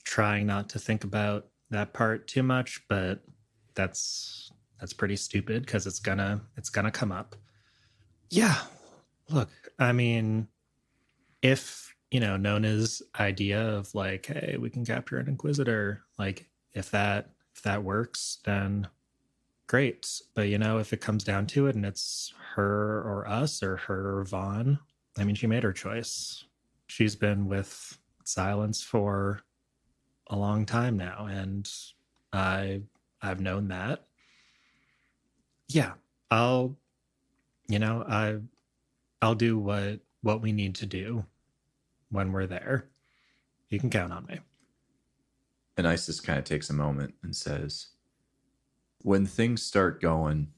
Speaker 3: trying not to think about that part too much, but that's pretty stupid because it's gonna come up. Yeah. Look, I mean, if Nona's idea of like, hey, we can capture an Inquisitor, like if that works, then great. But if it comes down to it and it's her or us or her or Vaughn, I mean, she made her choice. She's been with Silence for a long time now, and I've known that. Yeah, I'll do what we need to do when we're there. You can count on me.
Speaker 2: And Isis kind of takes a moment and says, when things start going,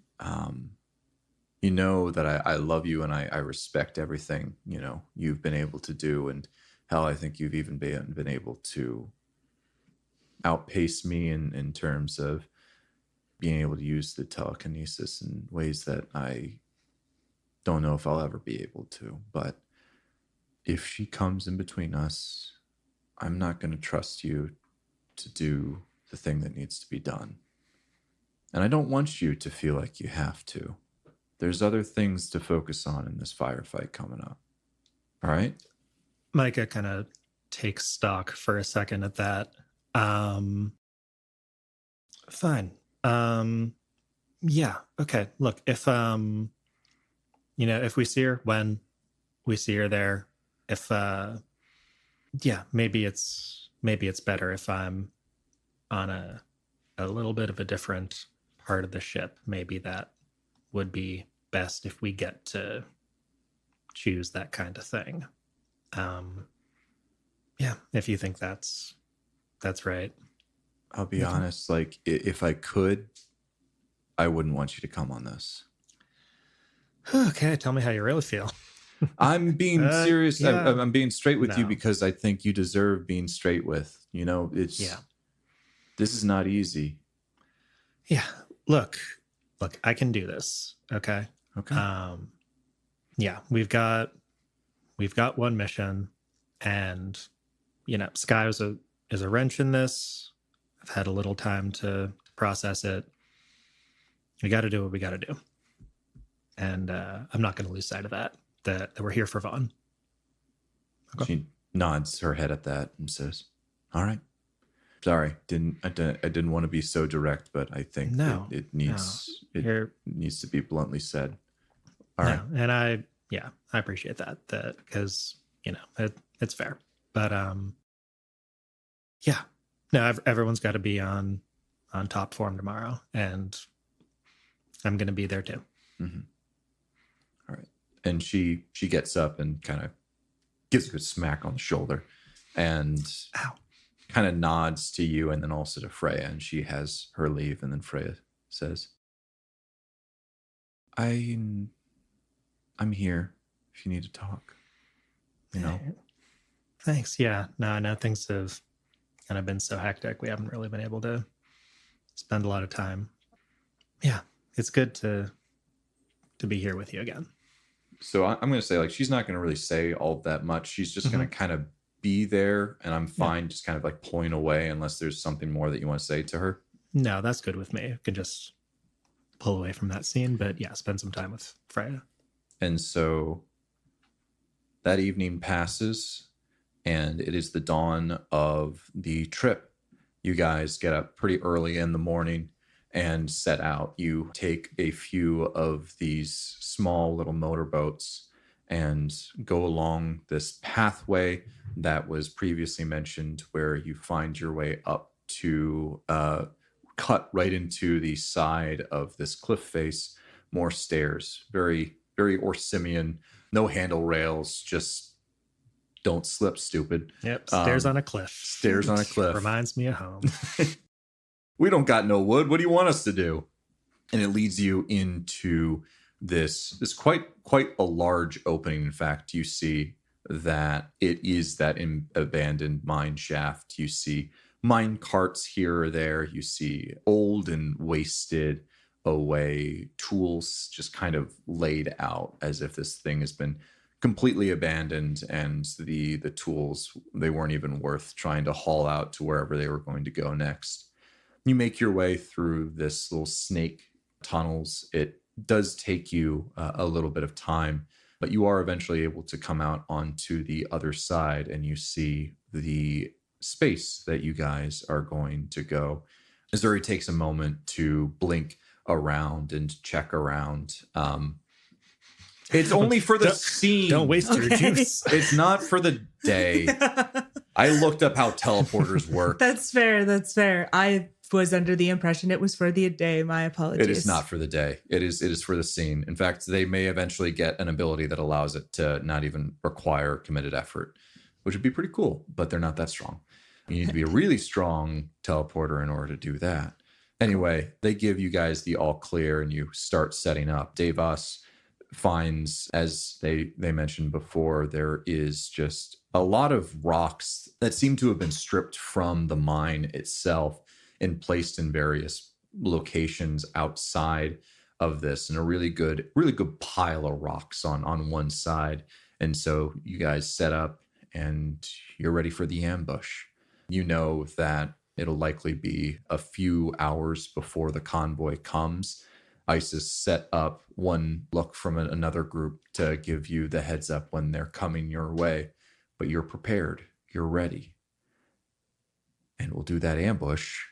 Speaker 2: you know that I love you and I respect everything, you've been able to do. And hell, I think you've even been able to outpace me in terms of being able to use the telekinesis in ways that I don't know if I'll ever be able to. But if she comes in between us, I'm not going to trust you to do the thing that needs to be done. And I don't want you to feel like you have to. There's other things to focus on in this firefight coming up. All right?
Speaker 3: Micah kind of takes stock for a second at that. Fine. Yeah. Okay. Look, if if we see her, when we see her there, if maybe it's better if I'm on a little bit of a different part of the ship. Maybe that would be best if we get to choose that kind of thing. Yeah, if you think that's right.
Speaker 2: I'll be honest, like, if I could, I wouldn't want you to come on this.
Speaker 3: Okay, tell me how you really feel.
Speaker 5: I'm being serious.
Speaker 3: yeah.
Speaker 5: I'm being straight with you
Speaker 3: No.
Speaker 5: because I think you deserve being straight with. You know, this is not easy.
Speaker 3: Yeah. Look, I can do this. Okay.
Speaker 5: Okay.
Speaker 3: Yeah, we've got one mission, and Sky is a wrench in this. I've had a little time to process it. We got to do what we got to do, and I'm not going to lose sight of that we're here for Vaughn.
Speaker 5: Okay. She nods her head at that and says, "All right. Sorry, I didn't want to be so direct, but I think it needs to be bluntly said." All right.
Speaker 3: And I appreciate that because it's fair, but everyone's got to be on top form tomorrow, and I'm going to be there too.
Speaker 5: Mm-hmm. All right. And she gets up and kind of gives a good smack on the shoulder and kind of nods to you and then also to Freya, and she has her leave, and then Freya says, I'm here if you need to talk.
Speaker 3: Thanks. Yeah. No, I know things have kind of been so hectic. We haven't really been able to spend a lot of time. Yeah. It's good to be here with you again.
Speaker 5: So I'm going to say, like, she's not going to really say all that much. She's just going to kind of be there, and I'm fine just kind of like pulling away unless there's something more that you want to say to her.
Speaker 3: No, that's good with me. I can just pull away from that scene, but spend some time with Freya.
Speaker 5: And so that evening passes, and it is the dawn of the trip. You guys get up pretty early in the morning and set out. You take a few of these small little motorboats and go along this pathway that was previously mentioned, where you find your way up to cut right into the side of this cliff face, more stairs, very, very Orsimian, no handle rails, just don't slip, stupid.
Speaker 3: Yep, stairs on a cliff.
Speaker 5: Stairs on a cliff.
Speaker 3: Reminds me of home.
Speaker 5: We don't got no wood. What do you want us to do? And it leads you into this quite a large opening. In fact, you see that it is that abandoned mine shaft. You see mine carts here or there. You see old and wasted away tools just kind of laid out as if this thing has been completely abandoned, and the tools, they weren't even worth trying to haul out to wherever they were going to go next. You make your way through this little snake tunnels. It does take you a little bit of time, but you are eventually able to come out onto the other side, and you see the space that you guys are going to go. Zuri takes a moment to blink around and check around. It's only for the scene.
Speaker 3: Don't waste your juice.
Speaker 5: It's not for the day. I looked up how teleporters work.
Speaker 1: That's fair. I was under the impression it was for the day. My apologies.
Speaker 5: It is not for the day. It is for the scene. In fact, they may eventually get an ability that allows it to not even require committed effort, which would be pretty cool, but they're not that strong. You need to be a really strong teleporter in order to do that. Anyway, they give you guys the all clear and you start setting up. Davos finds, as they mentioned before, there is just a lot of rocks that seem to have been stripped from the mine itself and placed in various locations outside of this, and a really good pile of rocks on one side. And so you guys set up and you're ready for the ambush. You know that it'll likely be a few hours before the convoy comes. ISIS set up one look from another group to give you the heads up when they're coming your way, but you're prepared, you're ready. And we'll do that ambush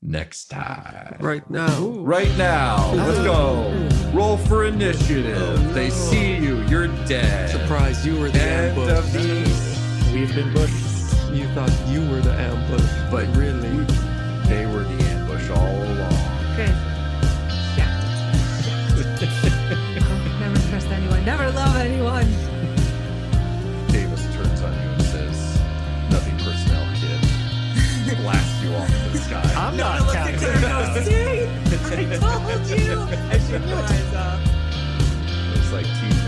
Speaker 5: next time.
Speaker 4: Right now.
Speaker 5: Right now. Let's go. Roll for initiative. They see you, you're dead.
Speaker 4: Surprise, you were the
Speaker 5: End
Speaker 4: ambush.
Speaker 5: of the...
Speaker 3: We've been bushed.
Speaker 4: You thought you were the ambush,
Speaker 5: But
Speaker 4: really,
Speaker 5: they were the ambush all along.
Speaker 1: Crazy. Oh, never trust anyone. Never love anyone.
Speaker 5: Davis turns on you and says, "Nothing personnel, kid." Blast you off into the sky.
Speaker 3: I'm not
Speaker 1: Captain.
Speaker 3: Captain.
Speaker 1: See? I told you. I should your eyes off.
Speaker 2: like teasing